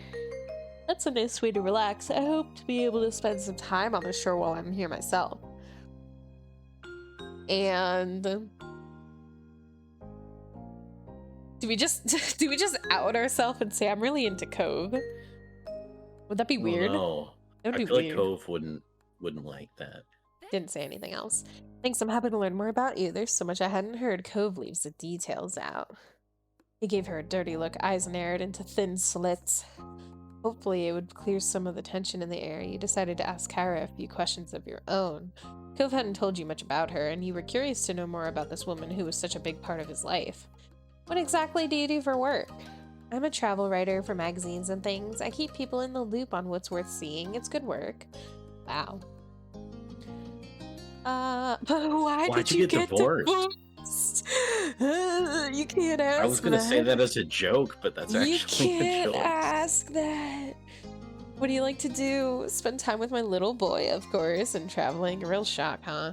That's a nice way to relax. I hope to be able to spend some time on the shore while I'm here myself. And do we just out ourselves and say I'm really into Cove? Would that be weird? No, that would I be feel weird. like Cove wouldn't like that. Didn't say anything else. Thanks, I'm happy to learn more about you. There's so much I hadn't heard. Cove leaves the details out. He gave her a dirty look, eyes narrowed into thin slits. Hopefully it would clear some of the tension in the air. You decided to ask Kyra a few questions of your own. Cove hadn't told you much about her, and you were curious to know more about this woman who was such a big part of his life. What exactly do you do for work? I'm a travel writer for magazines and things. I keep people in the loop on what's worth seeing. It's good work. Wow. But why'd you get divorced? You can't ask that. I was gonna say that as a joke, but that's actually a joke. You can't ask that. What do you like to do? Spend time with my little boy, of course, and traveling. A real shock, huh?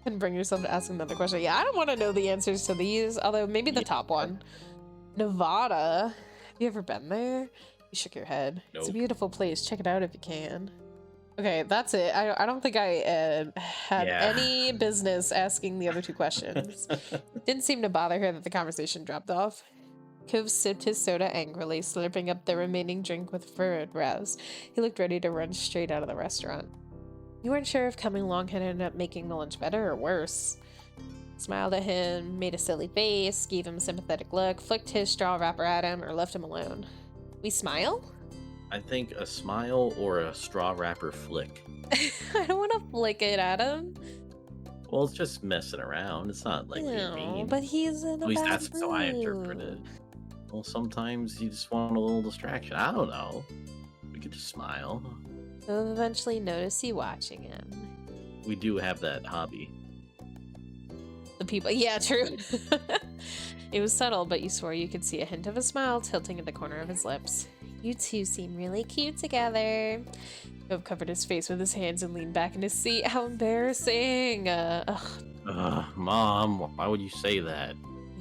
Couldn't bring yourself to ask another question. Yeah, I don't want to know the answers to these, although maybe the top one. Nevada. Have you ever been there? You shook your head. Nope. It's a beautiful place. Check it out if you can. Okay, that's it. I don't think I had any business asking the other two questions. Didn't seem to bother her that the conversation dropped off. Cove sipped his soda angrily, slurping up the remaining drink with furrowed brows. He looked ready to run straight out of the restaurant. You weren't sure if coming along had ended up making the lunch better or worse. Smiled at him, made a silly face, gave him a sympathetic look, flicked his straw wrapper at him, or left him alone. We smile? I think a smile or a straw wrapper flick. I don't want to flick it at him. Well, it's just messing around. It's not like being No, mean. but he's in At a least bad that's how I interpret it. mood. Well, sometimes you just want a little distraction. I don't know. We could just smile. He'll eventually notice you watching him. We do have that hobby. The people, yeah, true. It was subtle, but you swore you could see a hint of a smile tilting at the corner of his lips. You two seem really cute together. Cove covered his face with his hands and leaned back in his seat. How embarrassing. Mom, why would you say that?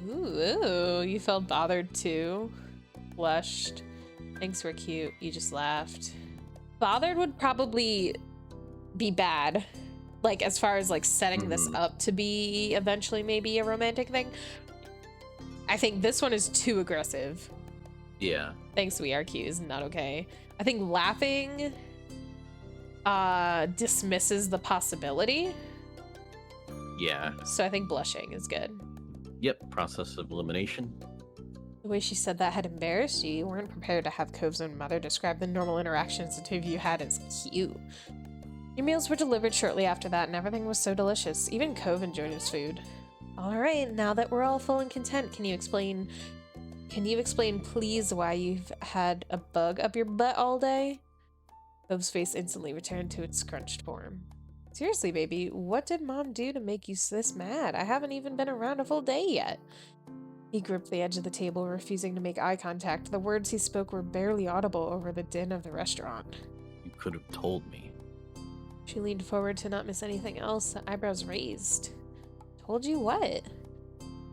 Ooh, you felt bothered too. Blushed. Things were cute. You just laughed. Bothered would probably be bad. Like, as far as, like, setting this up to be eventually maybe a romantic thing. I think this one is too aggressive. Yeah. Thanks, we are cute is not okay. I think laughing dismisses the possibility. Yeah. So I think blushing is good. Yep, process of elimination. The way she said that had embarrassed you. You weren't prepared to have Cove's own mother describe the normal interactions the two of you had as cute. Your meals were delivered shortly after that, and everything was so delicious. Even Cove enjoyed his food. All right, now that we're all full and content, can you explain please why you've had a bug up your butt all day? Cove's face instantly returned to its scrunched form. Seriously, baby, what did Mom do to make you this mad? I haven't even been around a full day yet. He gripped the edge of the table, refusing to make eye contact. The words he spoke were barely audible over the din of the restaurant. You could have told me. She leaned forward to not miss anything else, eyebrows raised. Told you what?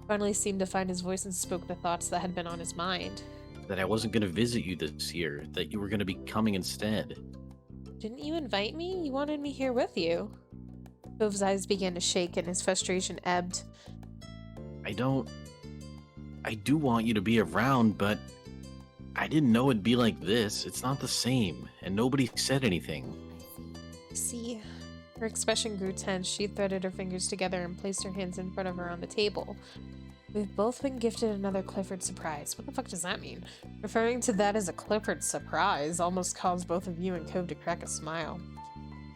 Finally seemed to find his voice and spoke the thoughts that had been on his mind. That I wasn't going to visit you this year, that you were going to be coming instead. Didn't you invite me? You wanted me here with you. Cove's eyes began to shake and his frustration ebbed. I do want you to be around, but I didn't know it'd be like this. It's not the same, and nobody said anything. See, her expression grew tense. She threaded her fingers together and placed her hands in front of her on the table. We've both been gifted another Clifford surprise. What the fuck does that mean? Referring to that as a Clifford surprise almost caused both of you and Cove to crack a smile.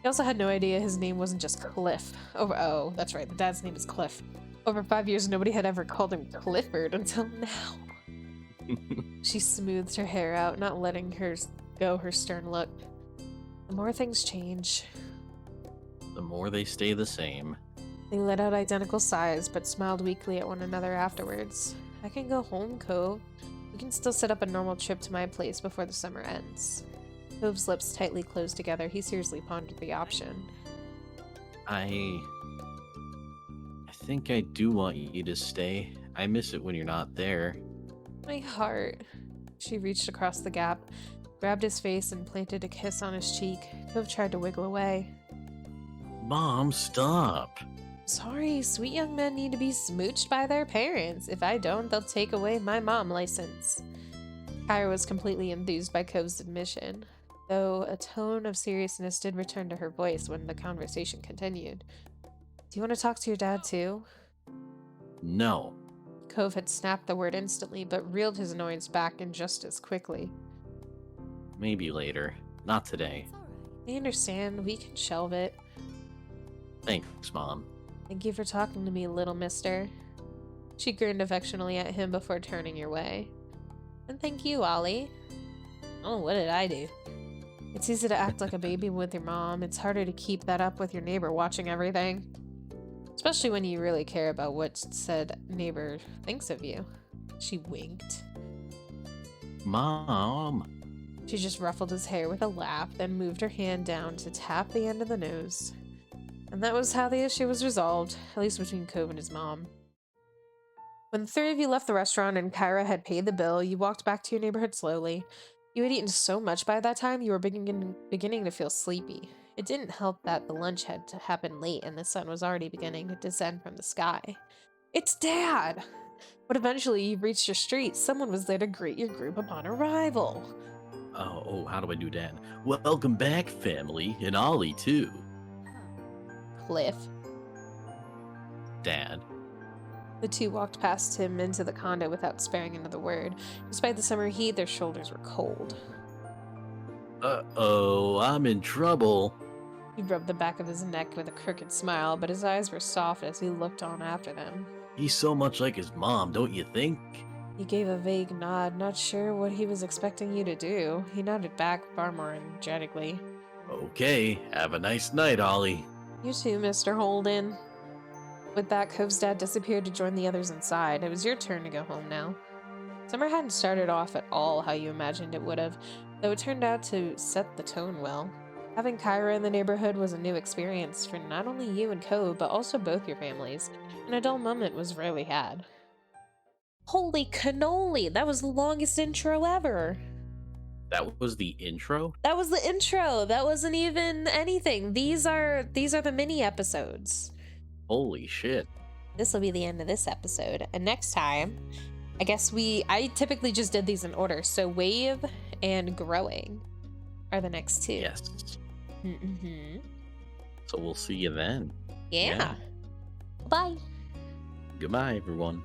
He also had no idea his name wasn't just Cliff. Oh, that's right, the dad's name is Cliff. Over 5 years, nobody had ever called him Clifford until now. She smoothed her hair out, not letting her stern look. The more things change, the more they stay the same. They let out identical sighs, but smiled weakly at one another afterwards. I can go home, Cove. We can still set up a normal trip to my place before the summer ends. Cove's lips tightly closed together. He seriously pondered the option. I think I do want you to stay. I miss it when you're not there. My heart. She reached across the gap, grabbed his face, and planted a kiss on his cheek. Cove tried to wiggle away. Mom, stop. Sorry, sweet young men need to be smooched by their parents. If I don't, they'll take away my mom license. Kyra was completely enthused by Cove's admission, though a tone of seriousness did return to her voice when the conversation continued. Do you want to talk to your dad too? No. Cove had snapped the word instantly, but reeled his annoyance back in just as quickly. Maybe later. Not today. I understand. We can shelve it. Thanks, Mom. Thank you for talking to me, little mister. She grinned affectionately at him before turning your way. And thank you, Ollie. Oh, what did I do? It's easy to act like a baby with your mom. It's harder to keep that up with your neighbor watching everything. Especially when you really care about what said neighbor thinks of you. She winked. Mom. She just ruffled his hair with a laugh, then moved her hand down to tap the end of the nose. And that was how the issue was resolved, at least between Cove and his mom. When the three of you left the restaurant and Kyra had paid the bill, you walked back to your neighborhood slowly. You had eaten so much by that time, you were beginning to feel sleepy. It didn't help that the lunch had to happen late and the sun was already beginning to descend from the sky. It's Dad! But eventually you reached your street. Someone was there to greet your group upon arrival. Oh, how do I do that? Welcome back, family, and Ollie, too. Cliff. Dad. The two walked past him into the condo without sparing another word. Despite the summer heat, their shoulders were cold. Uh-oh, I'm in trouble. He rubbed the back of his neck with a crooked smile, but his eyes were soft as he looked on after them. He's so much like his mom, don't you think? He gave a vague nod, not sure what he was expecting you to do. He nodded back far more energetically. Okay, have a nice night, Ollie. You too, Mr. Holden. With that, Cove's dad disappeared to join the others inside. It was your turn to go home now. Summer hadn't started off at all how you imagined it would have, though it turned out to set the tone well. Having Kyra in the neighborhood was a new experience for not only you and Cove, but also both your families. An a dull moment was rarely had. Holy cannoli! That was the longest intro ever! That was the intro? That was the intro! That wasn't even anything. These are the mini episodes. Holy shit. This will be the end of this episode. And next time, I typically just did these in order. So Wave and Growing are the next two. Yes. Mm-hmm. So we'll see you then. Yeah. Bye. Goodbye, everyone.